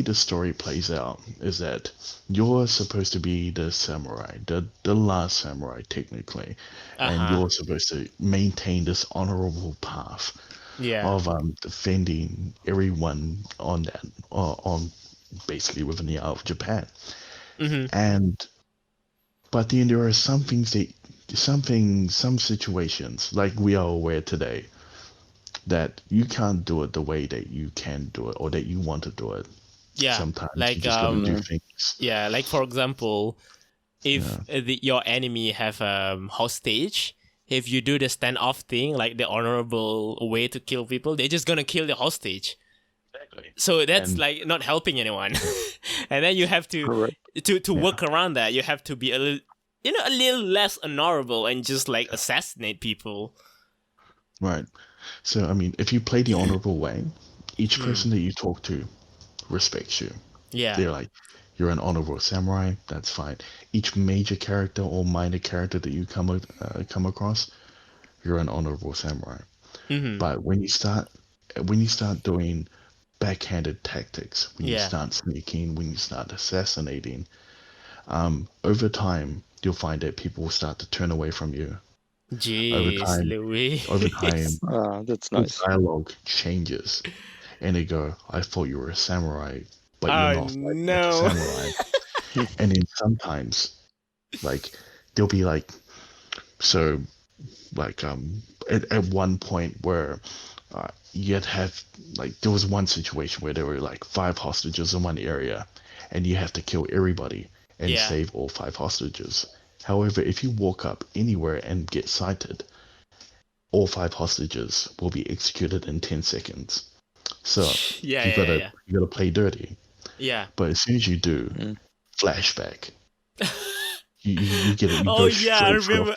the story plays out is that you're supposed to be the samurai, the last samurai technically, and you're supposed to maintain this honorable path of defending everyone on that on basically within the Isle of Japan. But then there are some things some situations, like we are aware today, that you can't do it the way that you can do it or that you want to do it. Yeah. Sometimes like you just gotta do things. Yeah, like for example, if your enemy have hostage, if you do the standoff thing, like the honorable way to kill people, they're just gonna kill the hostage. Exactly. So that's like not helping anyone. And then you have to work around that. You have to be a little less honorable and just like assassinate people. Right. So I mean, if you play the honorable way, each person that you talk to respects you. Yeah. They're like, you're an honorable samurai. That's fine. Each major character or minor character that you come across, you're an honorable samurai. But when you start doing backhanded tactics, when you start sneaking, when you start assassinating, over time you'll find that people will start to turn away from you. Jeez, Louis. Over time, that's nice. The dialogue changes, and they go, "I thought you were a samurai, but you're not a samurai." And then sometimes, like, they'll be like, so, like, at one point where you'd have, like, there was one situation where there were like 5 hostages in one area, and you have to kill everybody and save all 5 hostages. However, if you walk up anywhere and get sighted, all 5 hostages will be executed in 10 seconds. So you gotta play dirty. Yeah. But as soon as you do, flashback. you get it.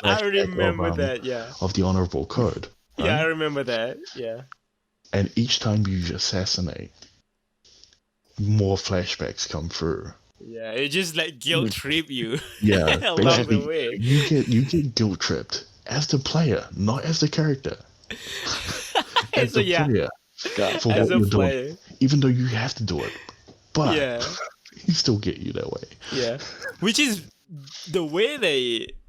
I remember that. Yeah. Of the honorable code. Right? Yeah, I remember that. Yeah. And each time you assassinate, more flashbacks come through. Yeah, it just like guilt trip you. Yeah, along the way. You get guilt tripped as the player, not as the character. As the player, for what you're doing, even though you have to do it, but you still get you that way. Yeah, which is the way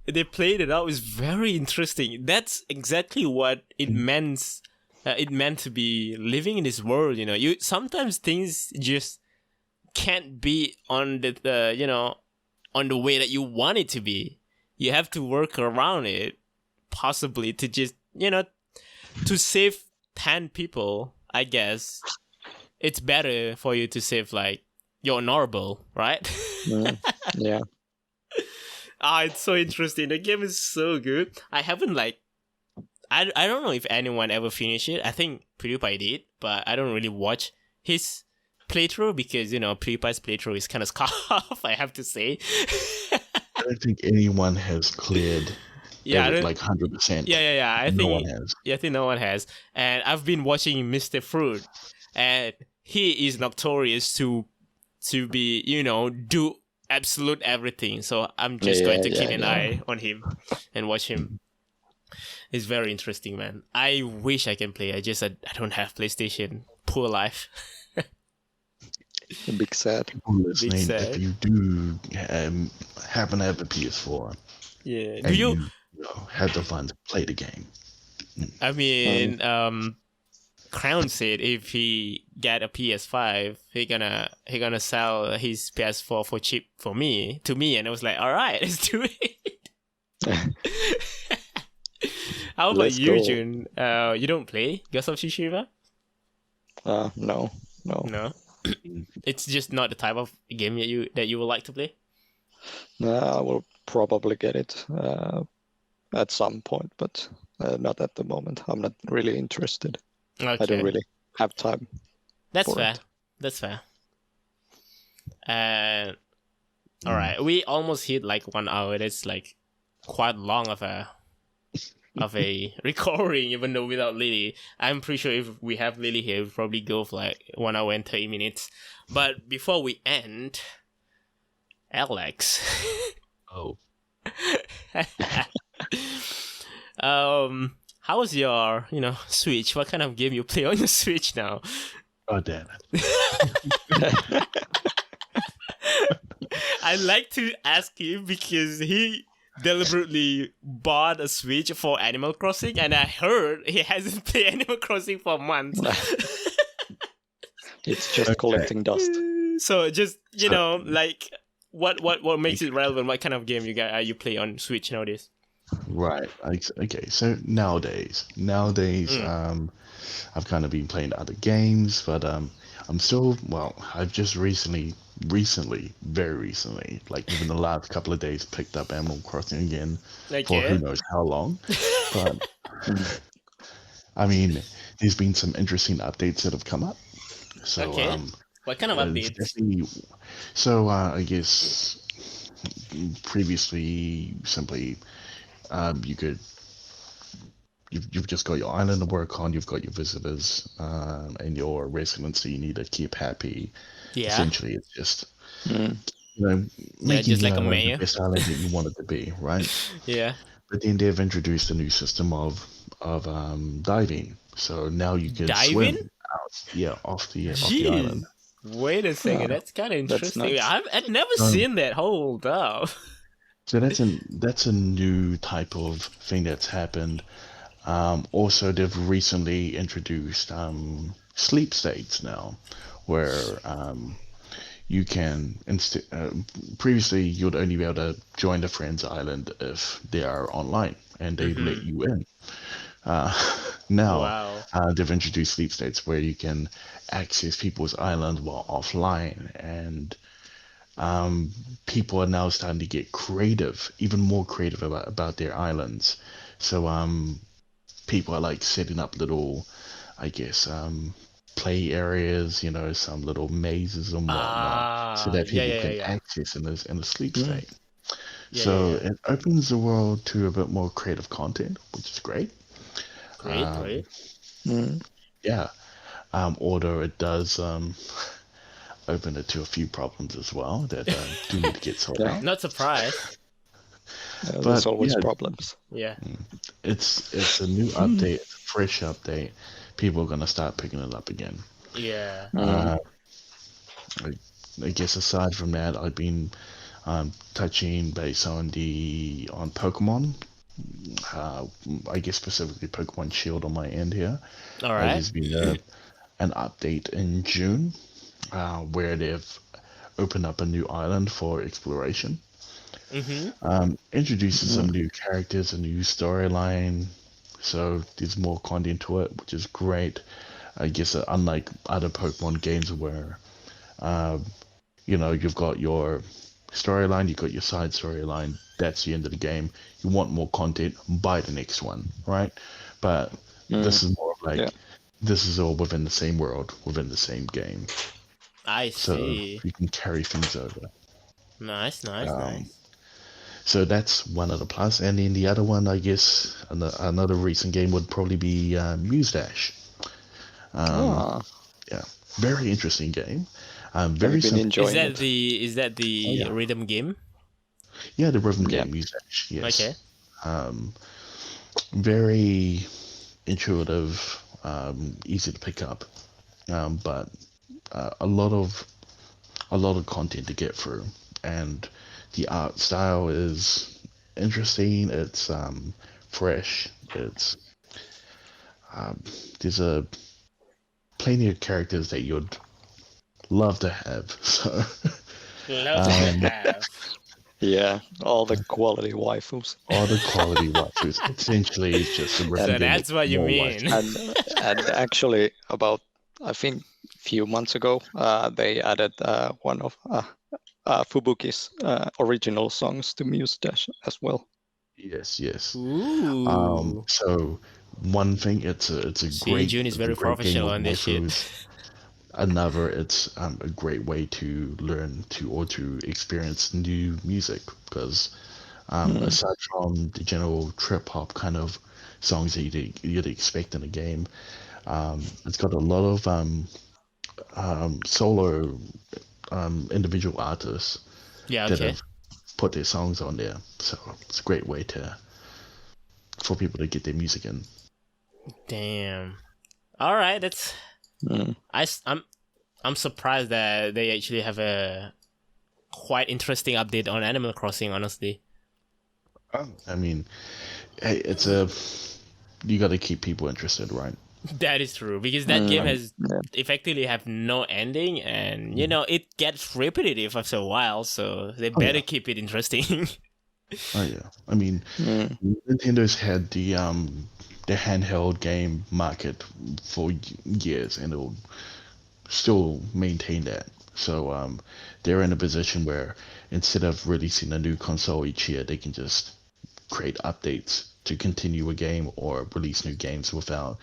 they played it out is very interesting. That's exactly what it meant. It meant to be living in this world. You sometimes things just can't be on the on the way that you want it to be. You have to work around it, possibly to just to save 10 people. I guess it's better for you to save like your honorable, right? Yeah. It's so interesting. The game is so good. I haven't I don't know if anyone ever finished it. I think PewDiePie did, but I don't really watch his playthrough because PewDiePie's playthrough is kind of scarf, I have to say. I don't think anyone has cleared like 100%. Yeah. I think no one has. Yeah, I think no one has. And I've been watching Mr. Fruit, and he is notorious to be do absolute everything. So I'm just going to keep an eye on him and watch him. It's very interesting, man. I wish I can play. I don't have PlayStation. Poor life. Big sad. Listening, if you do happen to have a PS4, do you have the funds, play the game. I mean, Crown said if he get a PS5, he gonna sell his PS4 for cheap to me, and I was like, all right, let's do it. How about you, Jun? You don't play Ghost of Tsushima? No. It's just not the type of game that you would like to play? No, I will probably get it at some point, but not at the moment. I'm not really interested. Okay. I don't really have time. That's fair. All right, we almost hit like 1 hour. That's like quite long of a of a recording, even though without Lileh. I'm pretty sure if we have Lileh here, we'll probably go for like 1 hour and 30 minutes. But before we end, Alex. Oh. How's your, Switch? What kind of game you play on your Switch now? Oh, damn it. I like to ask him because he deliberately bought a Switch for Animal Crossing, and I heard he hasn't played Animal Crossing for months. It's just collecting dust. So just, like, what makes it relevant? What kind of game you play on Switch nowadays? Right. Okay. So nowadays, I've kind of been playing other games, but I'm still, I've just recently, very recently, like within the last couple of days, picked up Animal Crossing again for who knows how long. But I mean, there's been some interesting updates that have come up. So what kind of updates? So I guess previously, simply, you've just got your island to work on, you've got your visitors, and your residents that you need to keep happy. Yeah. Essentially, it's just making just like a mayor. the best island that you want it to be, right? Yeah. But then they've introduced a new system of diving. So now you can swim out, off the island. Wait a second, that's kind of interesting. I've never seen that. Hold up. So that's a new type of thing that's happened. Also, they've recently introduced sleep states now, where you can previously you'd only be able to join a friend's island if they are online and they let you in. Now they've introduced sleep states where you can access people's islands while offline, and people are now starting to get creative, even more creative about their islands. So people are like setting up little, I guess, play areas, some little mazes and whatnot, so that people can access in a sleep state. It opens the world to a bit more creative content, which is great. Great. Yeah. Although it does open it to a few problems as well that do need to get solved out. Not surprised. There's always problems. Yeah. It's a new update, it's a fresh update. People are going to start picking it up again. Yeah. I guess aside from that, I've been touching base on Pokemon. I guess specifically Pokemon Shield on my end here. All right. There's been an update in June where they've opened up a new island for exploration. Introduces some new characters, a new storyline, so there's more content to it, which is great. I guess unlike other Pokemon games where you've got your storyline, you've got your side storyline, that's the end of the game. You want more content, buy the next one, right? But this is more like this is all within the same world, within the same game. I see. So you can carry things over. Nice. So that's one of the plus. And then the other one, I guess, another recent game would probably be Muse Dash. Yeah, very interesting game. Very simple. Is that the rhythm game? Yeah, the rhythm game, Muse Dash. Yes. Okay. Very intuitive, easy to pick up, but a lot of content to get through, and the art style is interesting. It's fresh. It's there's plenty of characters that you'd love to have. So yeah, all the quality waifus. Essentially, it's just a so that's what you mean. And actually, about I think a few months ago, they added one of Fubuki's original songs to Muse Dash as well. Yes. Ooh. So one thing, it's a great. June is very professional on this shit. Another, it's a great way to learn to experience new music, because aside from the general trip hop kind of songs that you'd expect in a game. It's got a lot of solo individual artists that have put their songs on there, so it's a great way for people to get their music in. Damn. All right, that's. I'm surprised that they actually have a quite interesting update on Animal Crossing. Honestly. I mean, hey, you got to keep people interested, right? That is true, because that game has effectively have no ending, and it gets repetitive after a while, so they better keep it interesting. Oh yeah, I mean, Nintendo's had the handheld game market for years, and it'll still maintain that. So they're in a position where instead of releasing a new console each year, they can just create updates to continue a game or release new games without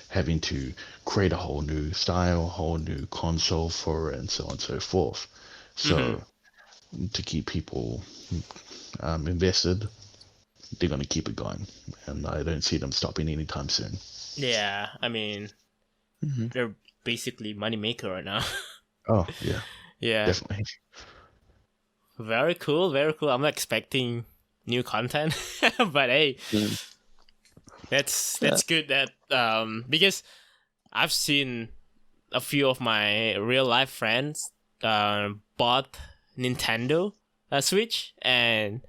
having to create a whole new style, whole new console for it, and so on and so forth. So to keep people invested, they're going to keep it going, and I don't see them stopping anytime soon. Yeah, I mean, they're basically moneymaker right now. Oh, yeah, definitely. Very cool, very cool. I'm not expecting new content, but hey, that's good. That because I've seen a few of my real life friends bought Nintendo Switch, and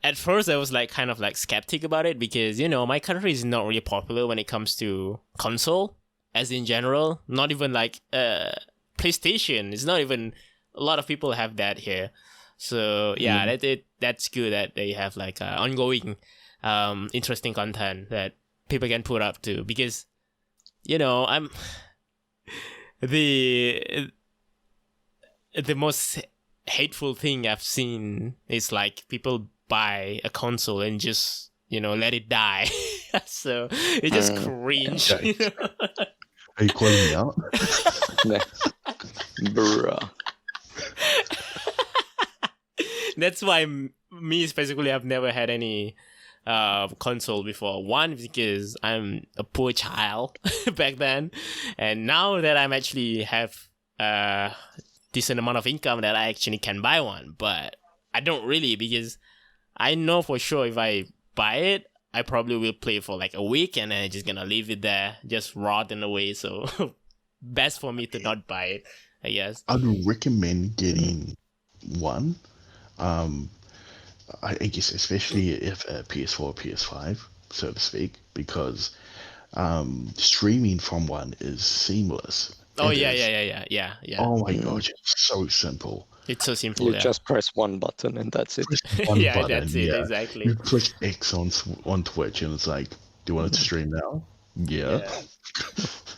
at first I was like kind of like skeptic about it, because my country is not really popular when it comes to console, as in general. Not even like PlayStation. It's not even a lot of people have that here. So yeah, that's good that they have like ongoing interesting content that people can put up to, because I'm the most hateful thing I've seen is like people buy a console and just let it die. So it's just cringe. Are you calling me out? Bruh. That's why me specifically, I've never had any console before. One, because I'm a poor child back then, and now that I'm actually have a decent amount of income, that I actually can buy one. But I don't really, because I know for sure if I buy it, I probably will play for like a week and then I'm just gonna leave it there, just rotting away. So best for me to not buy it, I guess. I'd recommend getting one. I guess especially if a PS4 or PS5, so to speak, because streaming from one is seamless. Oh yeah. Oh my gosh, it's so simple. It's so simple. You just press one button and that's it. Yeah, button, that's it, exactly. You click X on Twitch and it's like, do you want it to stream now? Yeah.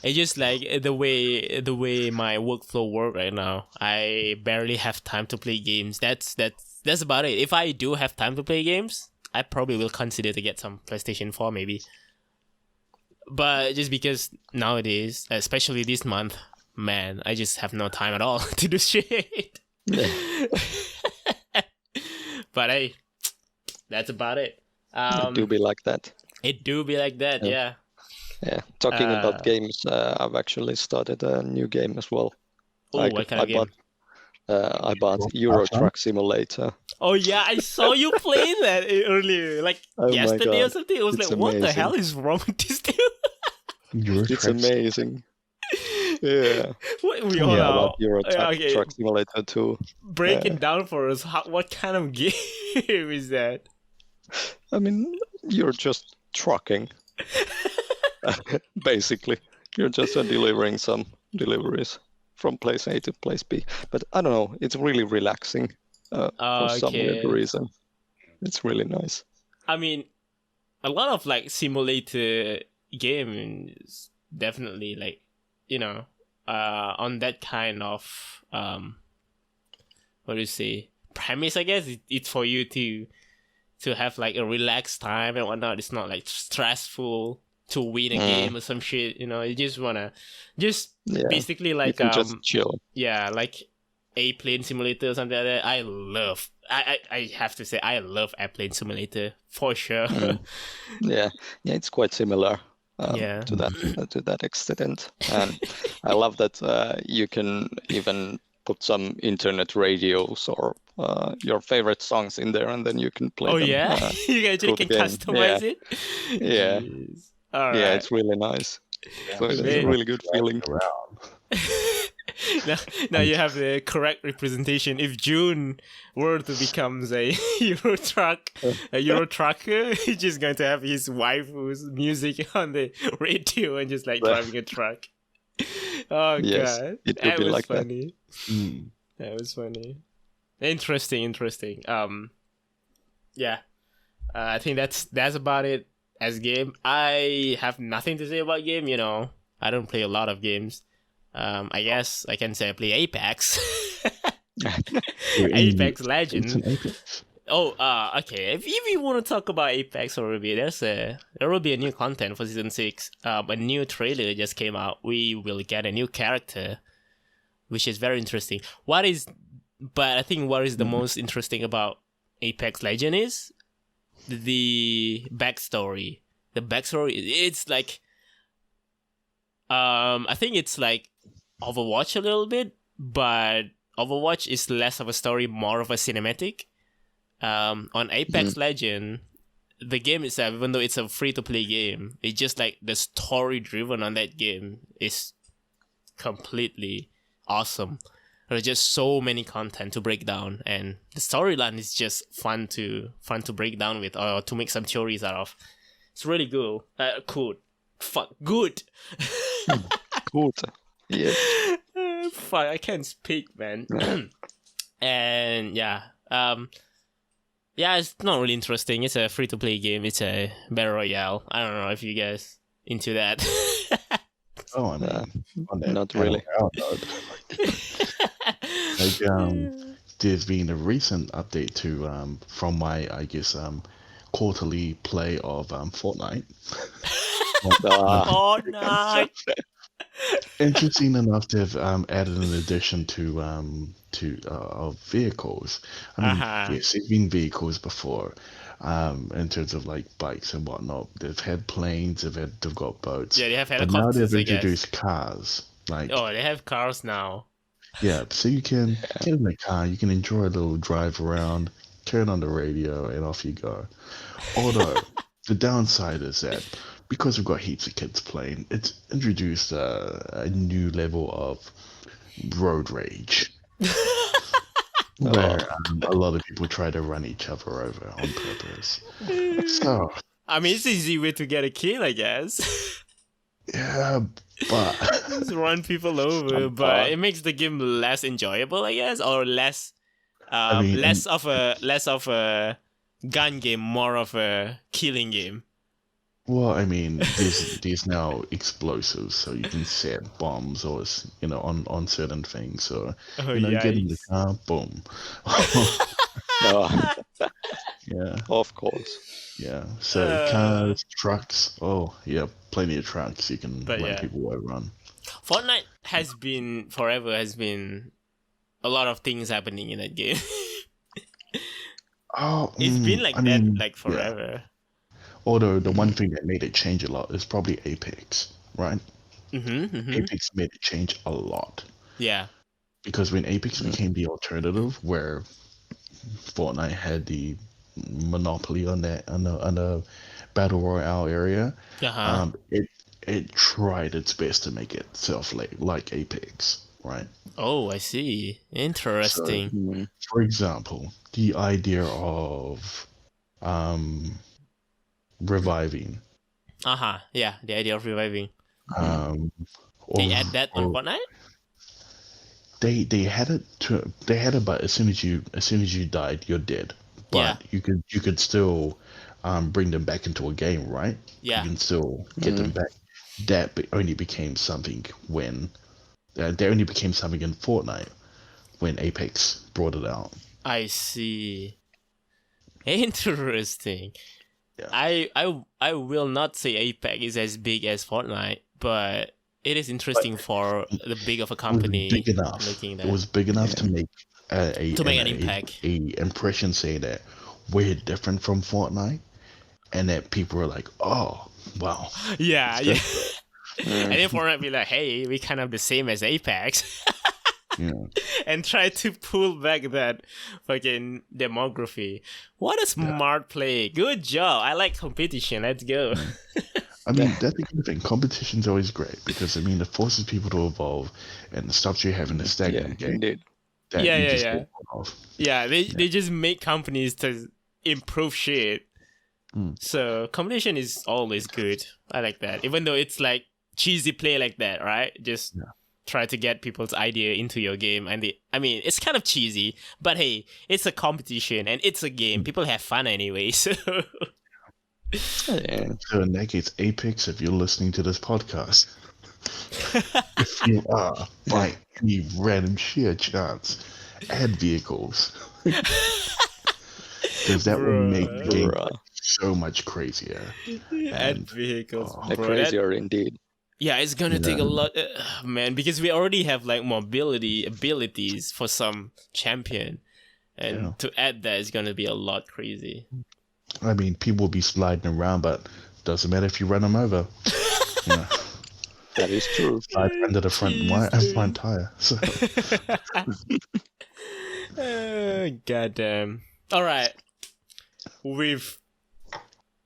It's just like the way my workflow works right now. I barely have time to play games. That's about it. If I do have time to play games, I probably will consider to get some PlayStation 4 maybe. But just because nowadays, especially this month, man, I just have no time at all to do shit. Yeah. But hey, that's about it. It do be like that. It do be like that, yeah. Yeah, talking about games, I've actually started a new game as well. Oh, what kind of game? I bought Euro Truck Simulator. Oh yeah, I saw you play that earlier, like yesterday or something. I was like, what the hell is wrong with this dude? It's amazing. Yeah. We all know. Euro Truck Simulator 2. Break it down for us. What kind of game is that? I mean, you're just trucking. Basically, you're just delivering some deliveries from place A to place B. But I don't know, it's really relaxing for some weird reason. It's really nice. I mean, a lot of like simulator games definitely like, on that kind of what do you say, premise, I guess. It's for you to have like a relaxed time and whatnot. It's not like stressful to win a game or some shit, you just wanna basically like you can just chill. Yeah, like airplane simulator or something like that. I have to say I love airplane simulator for sure. Yeah, it's quite similar to that extent, and I love that you can even put some internet radios or your favorite songs in there, and then you can play them. Oh yeah, you actually can customize it. Yeah, Jeez. All right. Yeah, it's really nice. So it's a really good feeling. Now you have the correct representation. If June were to become a Euro trucker, he's just going to have his waifu's music on the radio and just like driving a truck. Oh yes, god, it would be was like funny. that. That was funny. Interesting. Yeah. I think that's about it as game. I have nothing to say about game. You know, I don't play a lot of games. I guess I can say I play Apex. Apex Legends. Oh, okay. If you want to talk about Apex for a bit, there will be a new content for Season 6. A new trailer just came out. We will get a new character, which is very interesting. But I think what is the most interesting about Apex Legend is the backstory. The backstory, it's like, I think it's like Overwatch a little bit, but Overwatch is less of a story, more of a cinematic. On Apex Legend, the game itself, even though it's a free-to-play game, it's just like the story-driven on that game is completely awesome. There's just so many content to break down, and the storyline is just fun to break down with, or to make some theories out of. It's really cool. Good. Good. Yes. Fuck, I can't speak, man. And yeah, it's not really interesting. It's a free-to-play game. It's a battle royale. I don't know if you guys into that. Oh, I mean, not really. There's been a recent update to from my, I guess, quarterly play of Fortnite. Fortnite. Interesting enough, they've added an addition to of vehicles. I mean, yes, there's been vehicles before, in terms of like bikes and whatnot. They've had planes, they've got boats. Yeah, they have but helicopters. now they've introduced cars. Like, they have cars now. Yeah, so you can get in the car, you can enjoy a little drive around, turn on the radio, and off you go. Although, the downside is that because we've got heaps of kids playing, it's introduced a new level of road rage. Where a lot of people try to run each other over on purpose. So, I mean, it's an easy way to get a kill, I guess. Yeah, but just run people over, but it makes the game less enjoyable, I guess, or less, less of a gun game, more of a killing game. Well, I mean, there's now explosives, so you can set bombs or on certain things. So get in the car, boom. Yeah, of course. Yeah, so cars, trucks. Oh, yeah, plenty of trucks. You can run people over on. Fortnite has been a lot of things happening in that game. It's been like that like forever. Yeah. Although the one thing that made it change a lot is probably Apex, right? Apex made it change a lot. Yeah. Because when Apex became the alternative, where Fortnite had the monopoly on the battle royale area, it tried its best to make itself like Apex, right? Oh, I see. Interesting. So, for example, the idea of reviving. Yeah, the idea of reviving. They add that on Fortnite? They had it, but as soon as you died, you're dead. But you could still bring them back into a game, right? Yeah. You can still get them back. That only became something when they only became something in Fortnite when Apex brought it out. I see. Interesting. Yeah. I will not say Apex is as big as Fortnite, but it is interesting for the big of a company. Big enough. Looking it was big enough to make an impact. A impression say that we're different from Fortnite, and that people are like, oh wow. Yeah. And then Fortnite be like, hey, we kind of the same as Apex. Yeah. And try to pull back that fucking demography. What a smart play. Good job. I like competition. Let's go. I mean, that's the kind of thing. Competition's always great because, I mean, it forces people to evolve and stops you having to stagnate. Yeah, indeed. Yeah, they just make companies to improve shit. So competition is always good. I like that. Even though it's like cheesy play like that, right? Just try to get people's idea into your game. And it's kind of cheesy, but hey, it's a competition and it's a game. People have fun anyway, so... Yeah. So in that case, Apex, if you're listening to this podcast, if you are, by any random sheer chance, add vehicles. Because that will make the game so much crazier. Add vehicles. Crazier indeed. Yeah, it's gonna take a lot, man, because we already have like mobility abilities for some champion, and to add that is gonna be a lot crazy. I mean, people will be sliding around, but doesn't matter if you run them over. That is true. Slide under the front tire. So. Goddamn. All right, we've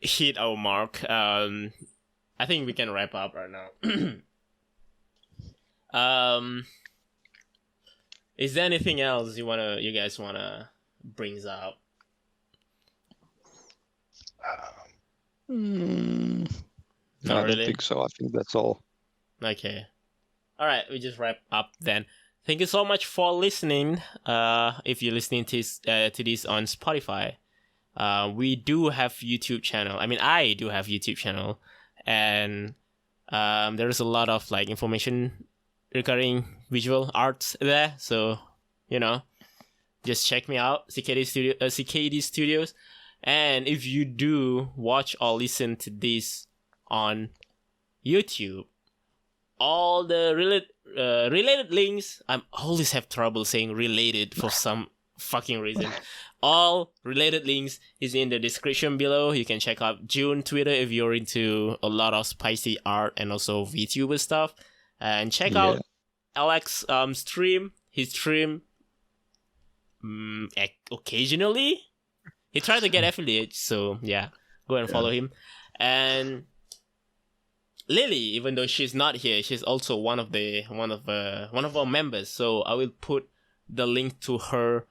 hit our mark. I think we can wrap up right now. Is there anything else you guys wanna bring up? I Not really. don't think so. I think that's all. Okay. All right, we just wrap up then. Thank you so much for listening. If you're listening to this on Spotify, we do have YouTube channel. I mean, I do have YouTube channel. And there's a lot of like information regarding visual arts there, so just check me out, CKD Studios. And if you do watch or listen to this on YouTube, all the related links, I always have trouble saying related for some fucking reason. All related links is in the description below. You can check out June Twitter if you're into a lot of spicy art and also VTuber stuff. And check out Alex stream. He stream occasionally. He tried to get affiliates, so go and follow him. And Lileh, even though she's not here, she's also one of our members. So I will put the link to her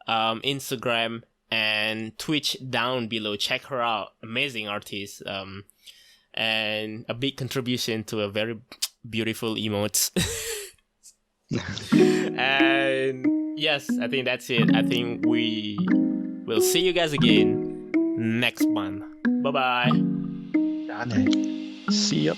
Instagram and Twitch down below. Check her out. Amazing artist. And a big contribution to a very beautiful emotes. And yes, I think that's it. I think we will see you guys again next month. Bye-bye. See ya.